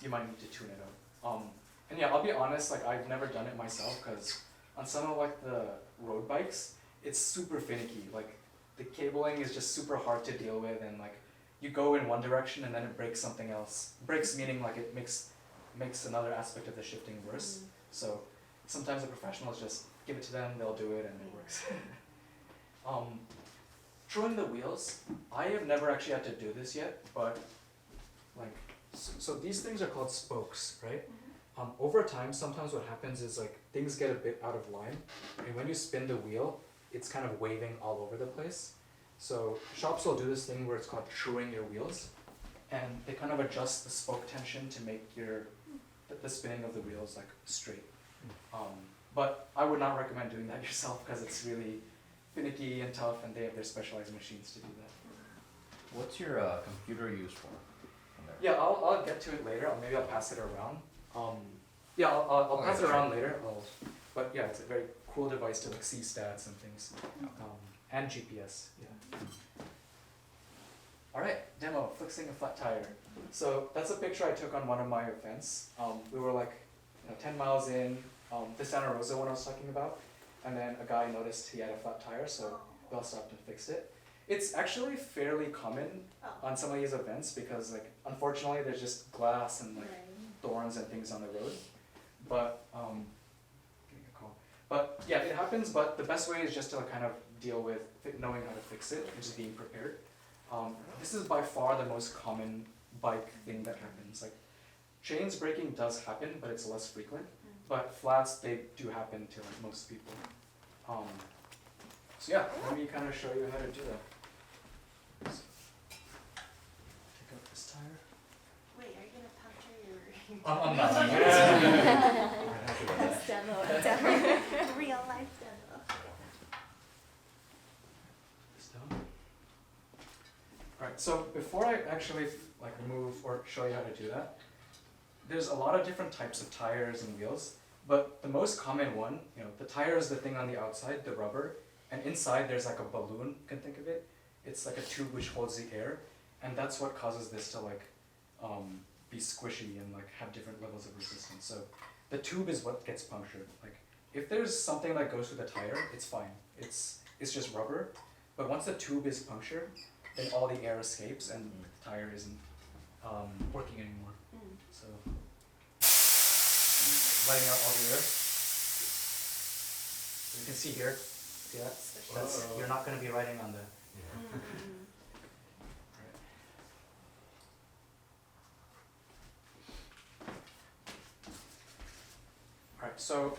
Speaker 2: you might need to tune it out. And yeah, I'll be honest, like I've never done it myself, because on some of like the road bikes, it's super finicky. Like the cabling is just super hard to deal with, and like you go in one direction and then it breaks something else. Breaks meaning like it makes another aspect of the shifting worse. So sometimes the professionals just give it to them, they'll do it, and it works. Truing the wheels, I have never actually had to do this yet, but like, so these things are called spokes, right? Over time, sometimes what happens is like things get a bit out of line, and when you spin the wheel, it's kind of waving all over the place. So shops will do this thing where it's called truing your wheels, and they kind of adjust the spoke tension to make the spinning of the wheels like straight. But I would not recommend doing that yourself because it's really finicky and tough, and they have their specialized machines to do that.
Speaker 6: What's your computer used for?
Speaker 2: Yeah, I'll get to it later. Maybe I'll pass it around. Yeah, I'll pass it around later. But yeah, it's a very cool device to like see stats and things, and GPS. Yeah. All right, demo fixing a flat tire. So that's a picture I took on one of my events. We were like 10 miles in, the Santa Rosa one I was talking about, and then a guy noticed he had a flat tire, so we all stopped and fixed it. It's actually fairly common on some of these events because like unfortunately there's just glass and like thorns and things on the road. But getting a call. But yeah, it happens. But the best way is just to kind of deal with knowing how to fix it, and just being prepared. This is by far the most common bike thing that happens. Like chains breaking does happen, but it's less frequent. But flats, they do happen to like most people. So yeah, let me kind of show you how to do that. So, take out this tire.
Speaker 3: Wait, are you gonna puncture your
Speaker 2: I'm not.
Speaker 5: That's demo.
Speaker 3: real life demo?
Speaker 2: This down. Alright, so before I actually like remove or show you how to do that, there's a lot of different types of tires and wheels, but the most common one, the tire is the thing on the outside, the rubber, and inside there's like a balloon, you can think of it. It's like a tube which holds the air, and that's what causes this to like be squishy and like have different levels of resistance. So the tube is what gets punctured. Like if there's something that goes through the tire, it's fine. It's just rubber, but once the tube is punctured, then all the air escapes and the tire isn't working anymore. So letting out all the air. So you can see here, see that? That's, you're not going to be riding on the. Alright, so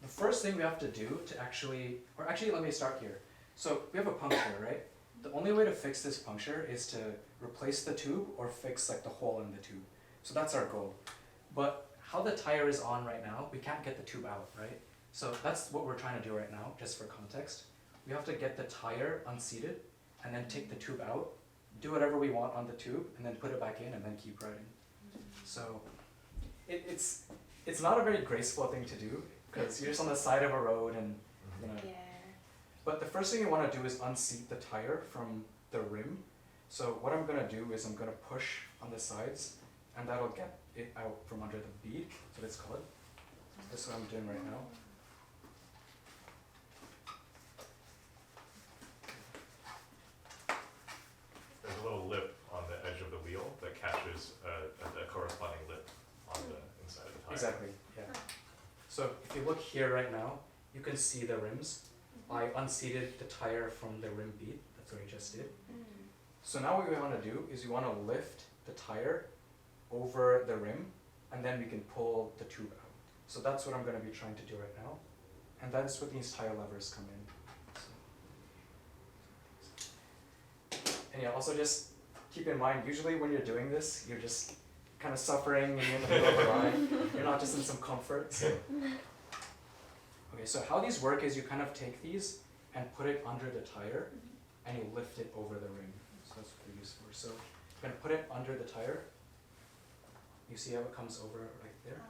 Speaker 2: the first thing we have to do to actually let me start here. So we have a puncture, right? The only way to fix this puncture is to replace the tube or fix like the hole in the tube. So that's our goal. But how the tire is on right now, we can't get the tube out, right? So that's what we're trying to do right now, just for context. We have to get the tire unseated and then take the tube out, do whatever we want on the tube, and then put it back in and then keep riding. So it's not a very graceful thing to do because you're just on the side of a road and
Speaker 3: Yeah.
Speaker 2: But the first thing you want to do is unseat the tire from the rim. So what I'm going to do is I'm going to push on the sides and that'll get it out from under the bead, that's what it's called. That's what I'm doing right now.
Speaker 7: There's a little lip on the edge of the wheel that catches a corresponding lip on the inside of the tire.
Speaker 2: Exactly, yeah. So if you look here right now, you can see the rims. I unseated the tire from the rim bead, that's what I just did. So now what we want to do is we want to lift the tire over the rim and then we can pull the tube out. So that's what I'm going to be trying to do right now. And that's what these tire levers come in. So. And yeah, also just keep in mind, usually when you're doing this, you're just kind of suffering and you're in the middle of a ride. You're not just in some comfort. So. Okay, so how these work is you kind of take these and put it under the tire and you lift it over the rim. So that's what we use for. So you're going to put it under the tire. You see how it comes over right there?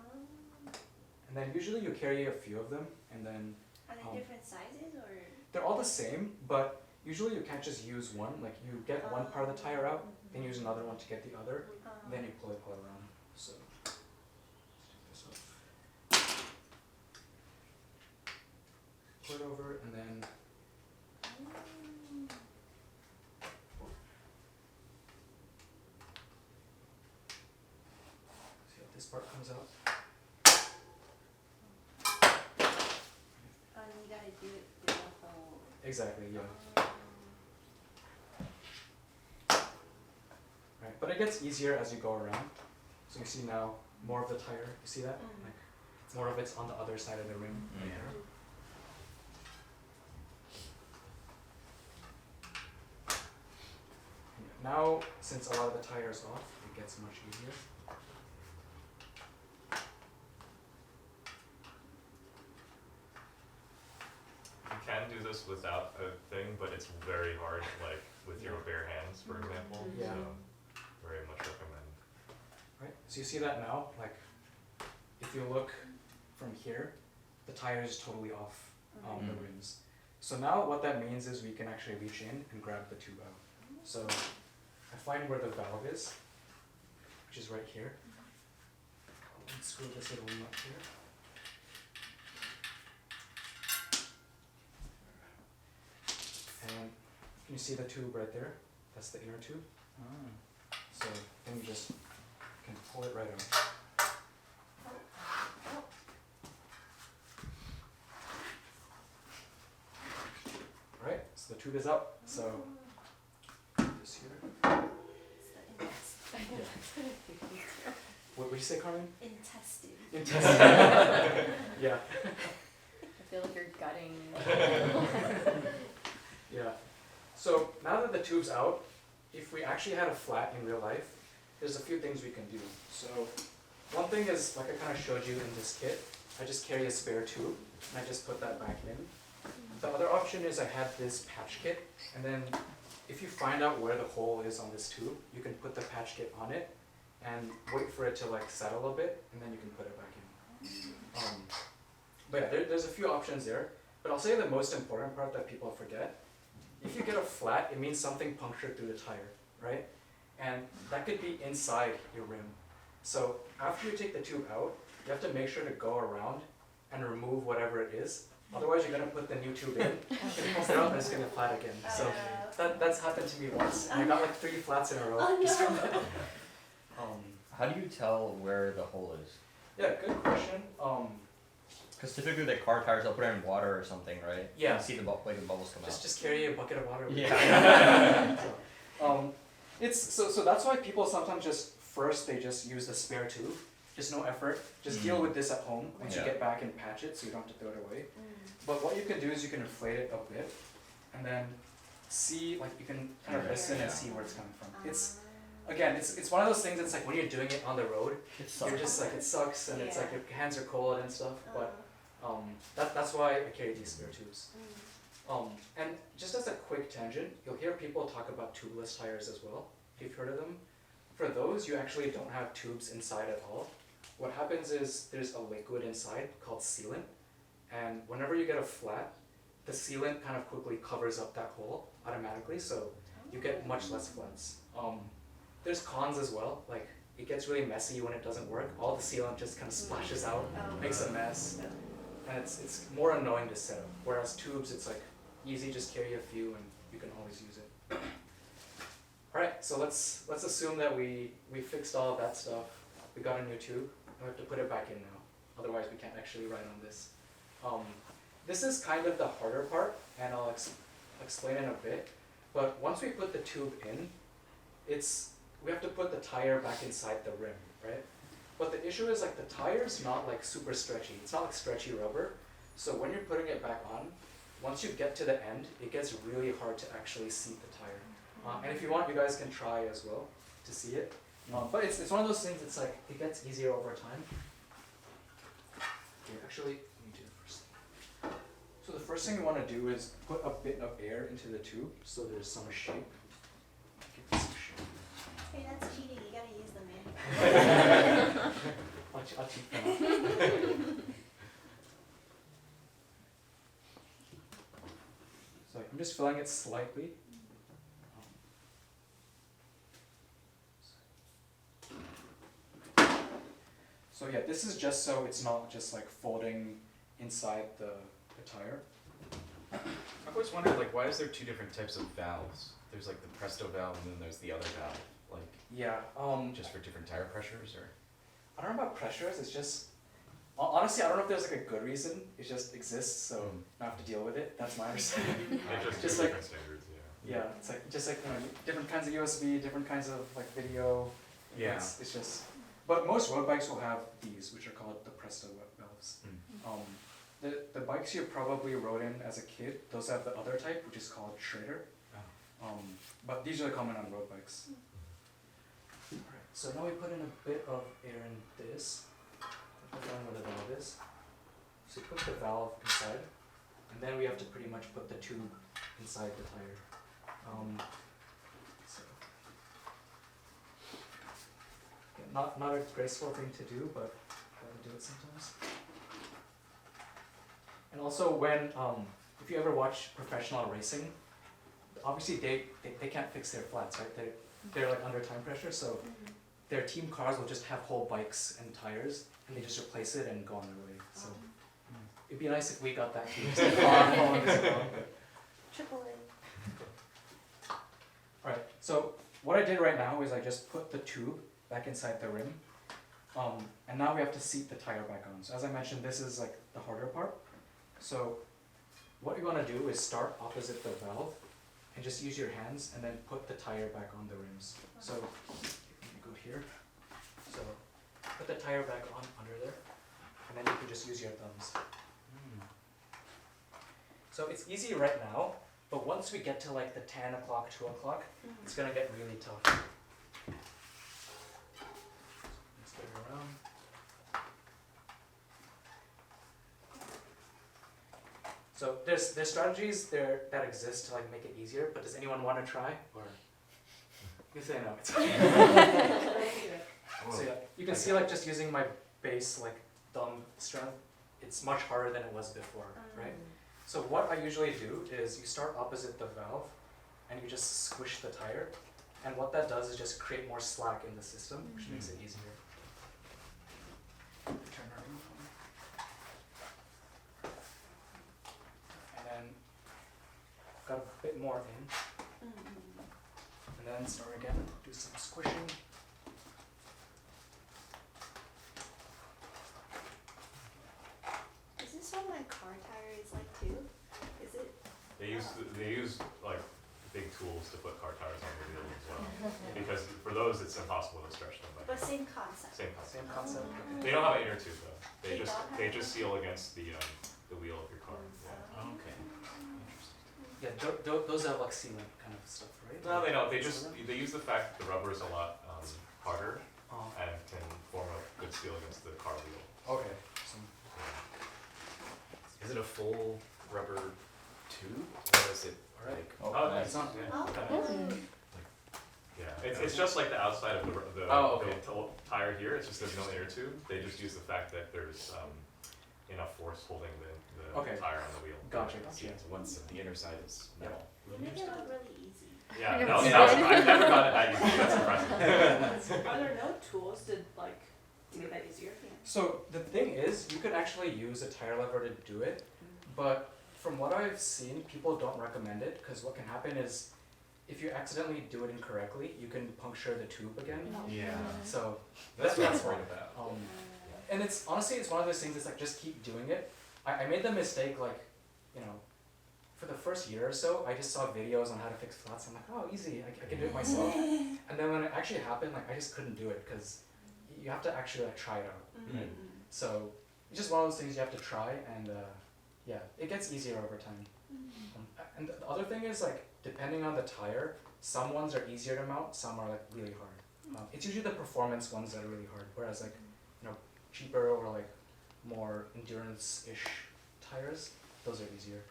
Speaker 2: And then usually you carry a few of them and then
Speaker 3: Are they different sizes or?
Speaker 2: they're all the same, but usually you can't just use one. Like you get one part of the tire out, then use another one to get the other, and then you pull it all around. So let's take this off. Pull it over and then see how this part comes out.
Speaker 3: You gotta do it through the whole.
Speaker 2: Exactly, yeah. Right, but it gets easier as you go around. So you see now more of the tire. You see that? Like more of it's on the other side of the rim. Right there. Now, since a lot of the tire is off, it gets much easier.
Speaker 7: You can do this without a thing, but it's very hard, like with your bare hands, for example.
Speaker 2: Yeah.
Speaker 7: So, very much recommend.
Speaker 2: Right, so you see that now, like, if you look from here, the tire is totally off the rims. So now what that means is we can actually reach in and grab the tube out. So I find where the valve is, which is right here. And screw this little nut here. And can you see the tube right there? That's the inner tube. So then you just can pull it right out. Right, so the tube is out. So this here. What would you say, Carmen?
Speaker 3: Intestine.
Speaker 2: Intestine. Yeah.
Speaker 5: I feel like you're gutting.
Speaker 2: Yeah. So now that the tube's out, if we actually had a flat in real life, there's a few things we can do. So one thing is, like I kind of showed you in this kit, I just carry a spare tube and I just put that back in. The other option is I have this patch kit, and then if you find out where the hole is on this tube, you can put the patch kit on it and wait for it to like settle a bit, and then you can put it back in. But yeah, there's a few options there. But I'll say the most important part that people forget, if you get a flat, it means something punctured through the tire, right? And that could be inside your rim. So after you take the tube out, you have to make sure to go around and remove whatever it is. Otherwise, you're gonna put the new tube in, and pull it out, and it's gonna get flat again. So that's happened to me once, and I got like 3 flats in a row. Just from that.
Speaker 6: How do you tell where the hole is?
Speaker 2: Yeah, good question.
Speaker 6: Because typically the car tires, they'll put it in water or something, right?
Speaker 2: Yeah.
Speaker 6: You see the like the bubbles come out.
Speaker 2: Just carry a bucket of water.
Speaker 6: Yeah.
Speaker 2: It's so that's why people sometimes they just use the spare tube. Just no effort. Just deal with this at home once you
Speaker 6: Yeah.
Speaker 2: get back and patch it, so you don't have to throw it away. But what you can do is you can inflate it a bit, and then see, like you can kind of listen and see where it's coming from. It's one of those things. It's like when you're doing it on the road, you're just like it sucks, and it's like your hands are cold and stuff. But that's why I carry these spare tubes. And just as a quick tangent, you'll hear people talk about tubeless tires as well, if you've heard of them. For those, you actually don't have tubes inside at all. What happens is there's a liquid inside called sealant, and whenever you get a flat, the sealant kind of quickly covers up that hole automatically, so you get much less flats. There's cons as well, like it gets really messy when it doesn't work. All the sealant just kind of splashes out, makes a mess, and it's more annoying to set up. Whereas tubes, it's like easy, just carry a few and you can always use it. Alright, so let's assume that we fixed all of that stuff. We got a new tube, and we have to put it back in now. Otherwise we can't actually ride on this. This is kind of the harder part, and I'll explain in a bit. But once we put the tube in, we have to put the tire back inside the rim, right? But the issue is like the tire's not like super stretchy. It's not like stretchy rubber. So when you're putting it back on, once you get to the end, it gets really hard to actually seat the tire. And if you want, you guys can try as well to see it. But it's one of those things, it's like, it gets easier over time. Okay, actually, let me do the first thing. So the first thing you want to do is put a bit of air into the tube so there's some shape. Give it some shape.
Speaker 3: Hey, that's cheating. You gotta use the manual.
Speaker 2: I'll cheat them out. So I'm just filling it slightly. So yeah, this is just so it's not just like folding inside the tire.
Speaker 4: I've always wondered, like, why is there 2 different types of valves? There's like the Presto valve and then there's the other valve, like
Speaker 2: Yeah.
Speaker 4: just for different tire pressures, or?
Speaker 2: I don't know about pressures. It's just honestly, I don't know if there's like a good reason. It just exists, so I have to deal with it. That's my understanding.
Speaker 7: Just
Speaker 2: Just
Speaker 7: different standards, yeah.
Speaker 2: Yeah, it's like just like different kinds of USB, different kinds of like video.
Speaker 4: Yeah.
Speaker 2: It's just, but most road bikes will have these, which are called the Presto valves. The bikes you probably rode in as a kid, those have the other type, which is called Schrader. But these are common on road bikes. Alright, so now we put in a bit of air in this. Put down where the valve is. So put the valve inside, and then we have to pretty much put the tube inside the tire. So not a graceful thing to do, but gotta do it sometimes. And also when if you ever watch professional racing, obviously they can't fix their flats, right? They're like under time pressure, so their team cars will just have whole bikes and tires, and they just replace it and go on their way. So it'd be nice if we got that too. Car phone as well.
Speaker 3: Triple A.
Speaker 2: Alright, so what I did right now is I just put the tube back inside the rim. And now we have to seat the tire back on. So as I mentioned, this is like the harder part. So what you want to do is start opposite the valve and just use your hands and then put the tire back on the rims. So you go here. So put the tire back on under there, and then you can just use your thumbs. So it's easy right now, but once we get to like the 10 o'clock, 2 o'clock, it's gonna get really tough. Let's get it around. So there's strategies there that exist to like make it easier, but does anyone want to try? Or you say no. It's okay. So yeah, you can see like just using my base like thumb strength, it's much harder than it was before, right? So what I usually do is you start opposite the valve and you just squish the tire, and what that does is just create more slack in the system, which makes it easier. Turn around. And then got a bit more in, and then start again, do some squishing.
Speaker 3: Is this what my car tire is like too? Is it?
Speaker 7: They use like big tools to put car tires on the wheel as well, because for those it's impossible to stretch them.
Speaker 3: But same concept.
Speaker 7: Same concept.
Speaker 2: Same concept.
Speaker 7: They don't have an inner tube though.
Speaker 3: They don't have
Speaker 7: They
Speaker 3: an
Speaker 7: just seal against the wheel of your car. Yeah.
Speaker 4: Okay. Interesting.
Speaker 2: Yeah, those are like sealant kind of stuff, right?
Speaker 7: No, they don't. They use the fact that the rubber is a lot harder
Speaker 2: Oh,
Speaker 7: and can form a good seal against the car wheel.
Speaker 2: okay. So,
Speaker 4: Is it a full rubber tube, or is it like?
Speaker 7: Oh,
Speaker 4: nice.
Speaker 2: it's not.
Speaker 7: Yeah.
Speaker 3: Oh.
Speaker 7: Yeah, it's just like the outside of the
Speaker 2: Oh, okay.
Speaker 7: tire here. It's just there's no inner tube. They just use the fact that there's enough force holding the
Speaker 2: Okay.
Speaker 7: tire on the wheel.
Speaker 2: Gotcha.
Speaker 4: Yeah, so once the inner side is metal.
Speaker 3: You make it look really easy.
Speaker 7: Yeah,
Speaker 5: You're
Speaker 7: no,
Speaker 5: good.
Speaker 7: I've never gotten it that easy. That's impressive.
Speaker 8: Are there no tools to like make that easier?
Speaker 2: So the thing is, you could actually use a tire lever to do it, but from what I've seen, people don't recommend it because what can happen is, if you accidentally do it incorrectly, you can puncture the tube again.
Speaker 4: Yeah.
Speaker 2: So
Speaker 4: That's what I was
Speaker 2: why.
Speaker 4: worried about.
Speaker 2: And it's honestly, it's one of those things. It's like just keep doing it. I made the mistake like, you know, for the first year or so, I just saw videos on how to fix flats. I'm like, oh, easy, I can do it myself. And then when it actually happened, like I just couldn't do it because you have to actually like try it out. Right? So it's just one of those things you have to try, and yeah, it gets easier over time. And the other thing is like, depending on the tire, some ones are easier to mount, some are like really hard. It's usually the performance ones that are really hard, whereas like, you know, cheaper or like more endurance-ish tires, those are easier.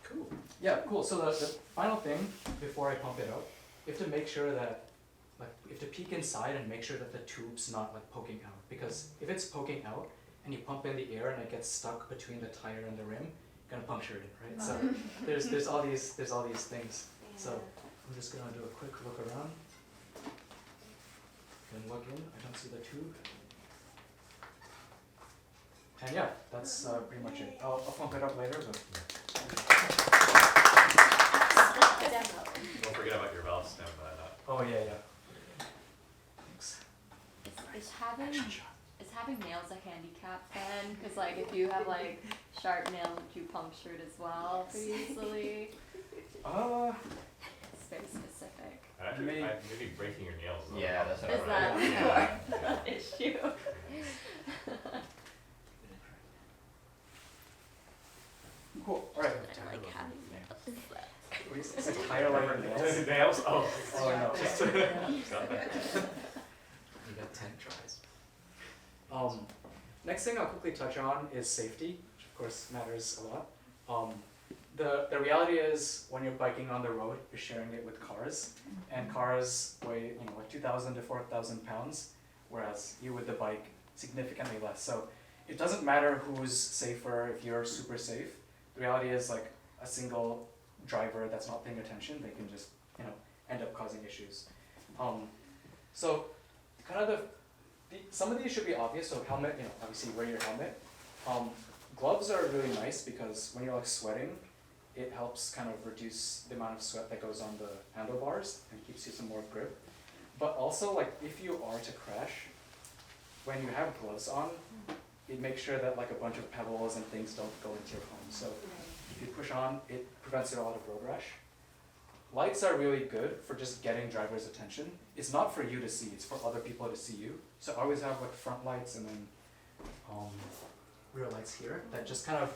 Speaker 4: Cool.
Speaker 2: Yeah, cool. So the final thing before I pump it out, you have to make sure that, like, you have to peek inside and make sure that the tube's not like poking out, because if it's poking out and you pump in the air and it gets stuck between the tire and the rim, you're gonna puncture it, right? So there's all these things. So I'm just gonna do a quick look around. Then look in. I don't see the tube. And yeah, that's pretty much it. I'll pump it up later, but.
Speaker 3: Demo.
Speaker 7: Don't forget about your valve stem
Speaker 2: Oh yeah. Thanks.
Speaker 5: Is having nails a handicap then? Because like if you have like sharp nails, would you puncture it as well pretty easily? It's very specific.
Speaker 7: and actually maybe breaking your nails is
Speaker 6: Yeah, that's what
Speaker 5: Is
Speaker 6: I
Speaker 5: that
Speaker 6: Yeah.
Speaker 5: an issue?
Speaker 2: Cool. All right.
Speaker 5: I like having nails.
Speaker 2: It's a tire lever nails.
Speaker 7: Nails? Oh.
Speaker 2: Oh no.
Speaker 7: Got that.
Speaker 4: You got 10 tries.
Speaker 2: Next thing I'll quickly touch on is safety, which of course matters a lot. The reality is when you're biking on the road, you're sharing it with cars, and cars weigh like 2,000 to 4,000 pounds, whereas you with the bike significantly less. So it doesn't matter who's safer if you're super safe. The reality is like a single driver that's not paying attention, they can just end up causing issues. So kind of some of these should be obvious. So helmet, obviously wear your helmet. Gloves are really nice because when you're like sweating, it helps kind of reduce the amount of sweat that goes on the handlebars and keeps you some more grip. But also, like, if you are to crash, when you have gloves on, it makes sure that like a bunch of pebbles and things don't go into your home. So if you push on, it prevents a lot of road rash. Lights are really good for just getting driver's attention. It's not for you to see, it's for other people to see you. So I always have like front lights and then rear lights here that just kind of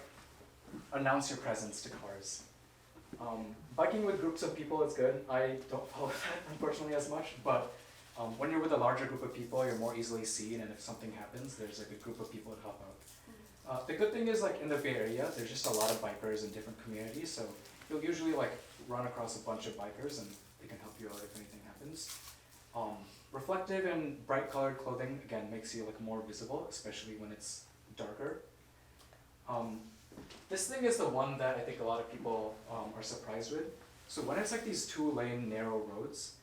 Speaker 2: announce your presence to cars. Biking with groups of people is good. I don't follow that unfortunately as much, but when you're with a larger group of people, you're more easily seen, and if something happens, there's like a group of people to help out. The good thing is like in the Bay Area, there's just a lot of bikers in different communities, so you'll usually like run across a bunch of bikers and they can help you out if anything happens. Reflective and bright colored clothing, again, makes you look more visible, especially when it's darker. This thing is the one that I think a lot of people are surprised with. So when it's like these 2-lane narrow roads,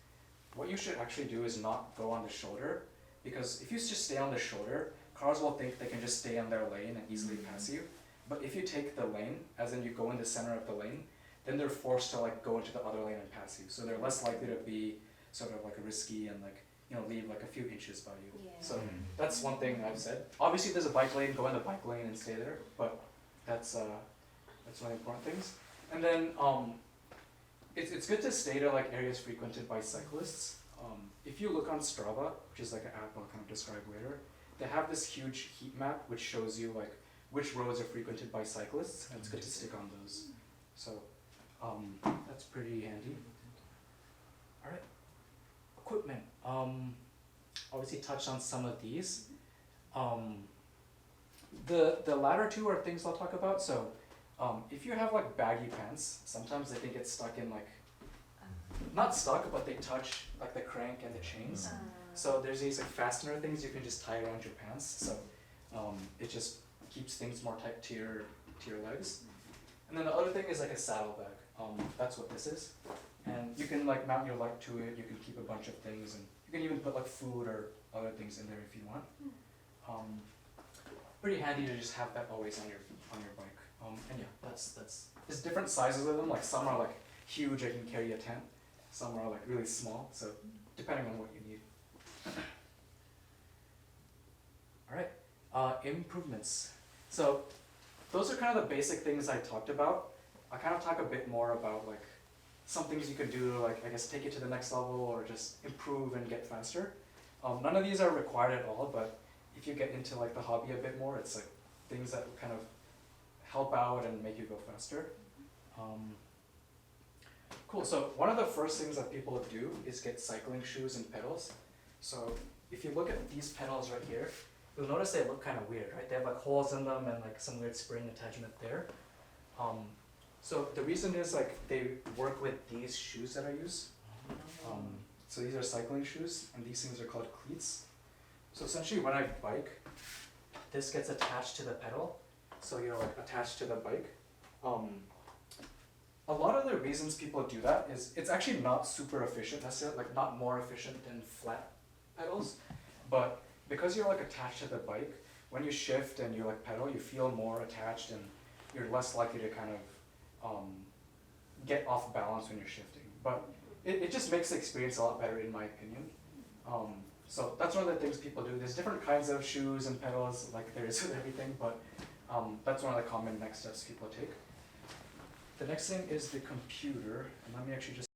Speaker 2: what you should actually do is not go on the shoulder, because if you just stay on the shoulder, cars will think they can just stay on their lane and easily pass you. But if you take the lane, as in you go in the center of the lane, then they're forced to like go into the other lane and pass you. So they're less likely to be sort of like risky and like, leave like a few inches by you.
Speaker 3: Yeah.
Speaker 2: So that's one thing I've said. Obviously there's a bike lane, go in the bike lane and stay there, but that's one of the important things. And then it's good to stay to like areas frequented by cyclists. If you look on Strava, which is like an app I'll kind of describe later, they have this huge heat map which shows you like which roads are frequented by cyclists, and it's good to stick on those. So that's pretty handy. All right, equipment. Obviously touched on some of these. The latter two are things I'll talk about. So if you have like baggy pants, sometimes they get stuck in like, not stuck, but they touch like the crank and the chains. So there's these like fastener things you can just tie around your pants. So it just keeps things more tight to your legs. And then the other thing is like a saddlebag. That's what this is. And you can like mount your light to it. You can keep a bunch of things, and you can even put like food or other things in there if you want. Pretty handy to just have that always on your bike. And yeah, that's there's different sizes of them. Like some are like huge, I can carry a tent. Some are like really small. So depending on what you need. All right, improvements. So those are kind of the basic things I talked about. I kind of talk a bit more about like some things you can do to like, I guess, take it to the next level or just improve and get faster. None of these are required at all, but if you get into like the hobby a bit more, it's like things that kind of help out and make you go faster. Cool, so one of the first things that people do is get cycling shoes and pedals. So if you look at these pedals right here, you'll notice they look kind of weird, right? They have like holes in them and like some weird spring attachment there. So the reason is like they work with these shoes that I use. So these are cycling shoes, and these things are called cleats. So essentially when I bike, this gets attached to the pedal, so you're like attached to the bike. A lot of the reasons people do that is it's actually not super efficient necessarily, like not more efficient than flat pedals, but because you're like attached to the bike, when you shift and you like pedal, you feel more attached and you're less likely to kind of get off balance when you're shifting. But it just makes the experience a lot better in my opinion. So that's one of the things people do. There's different kinds of shoes and pedals like there is with everything, but that's one of the common next steps people take. The next thing is the computer, and let me actually just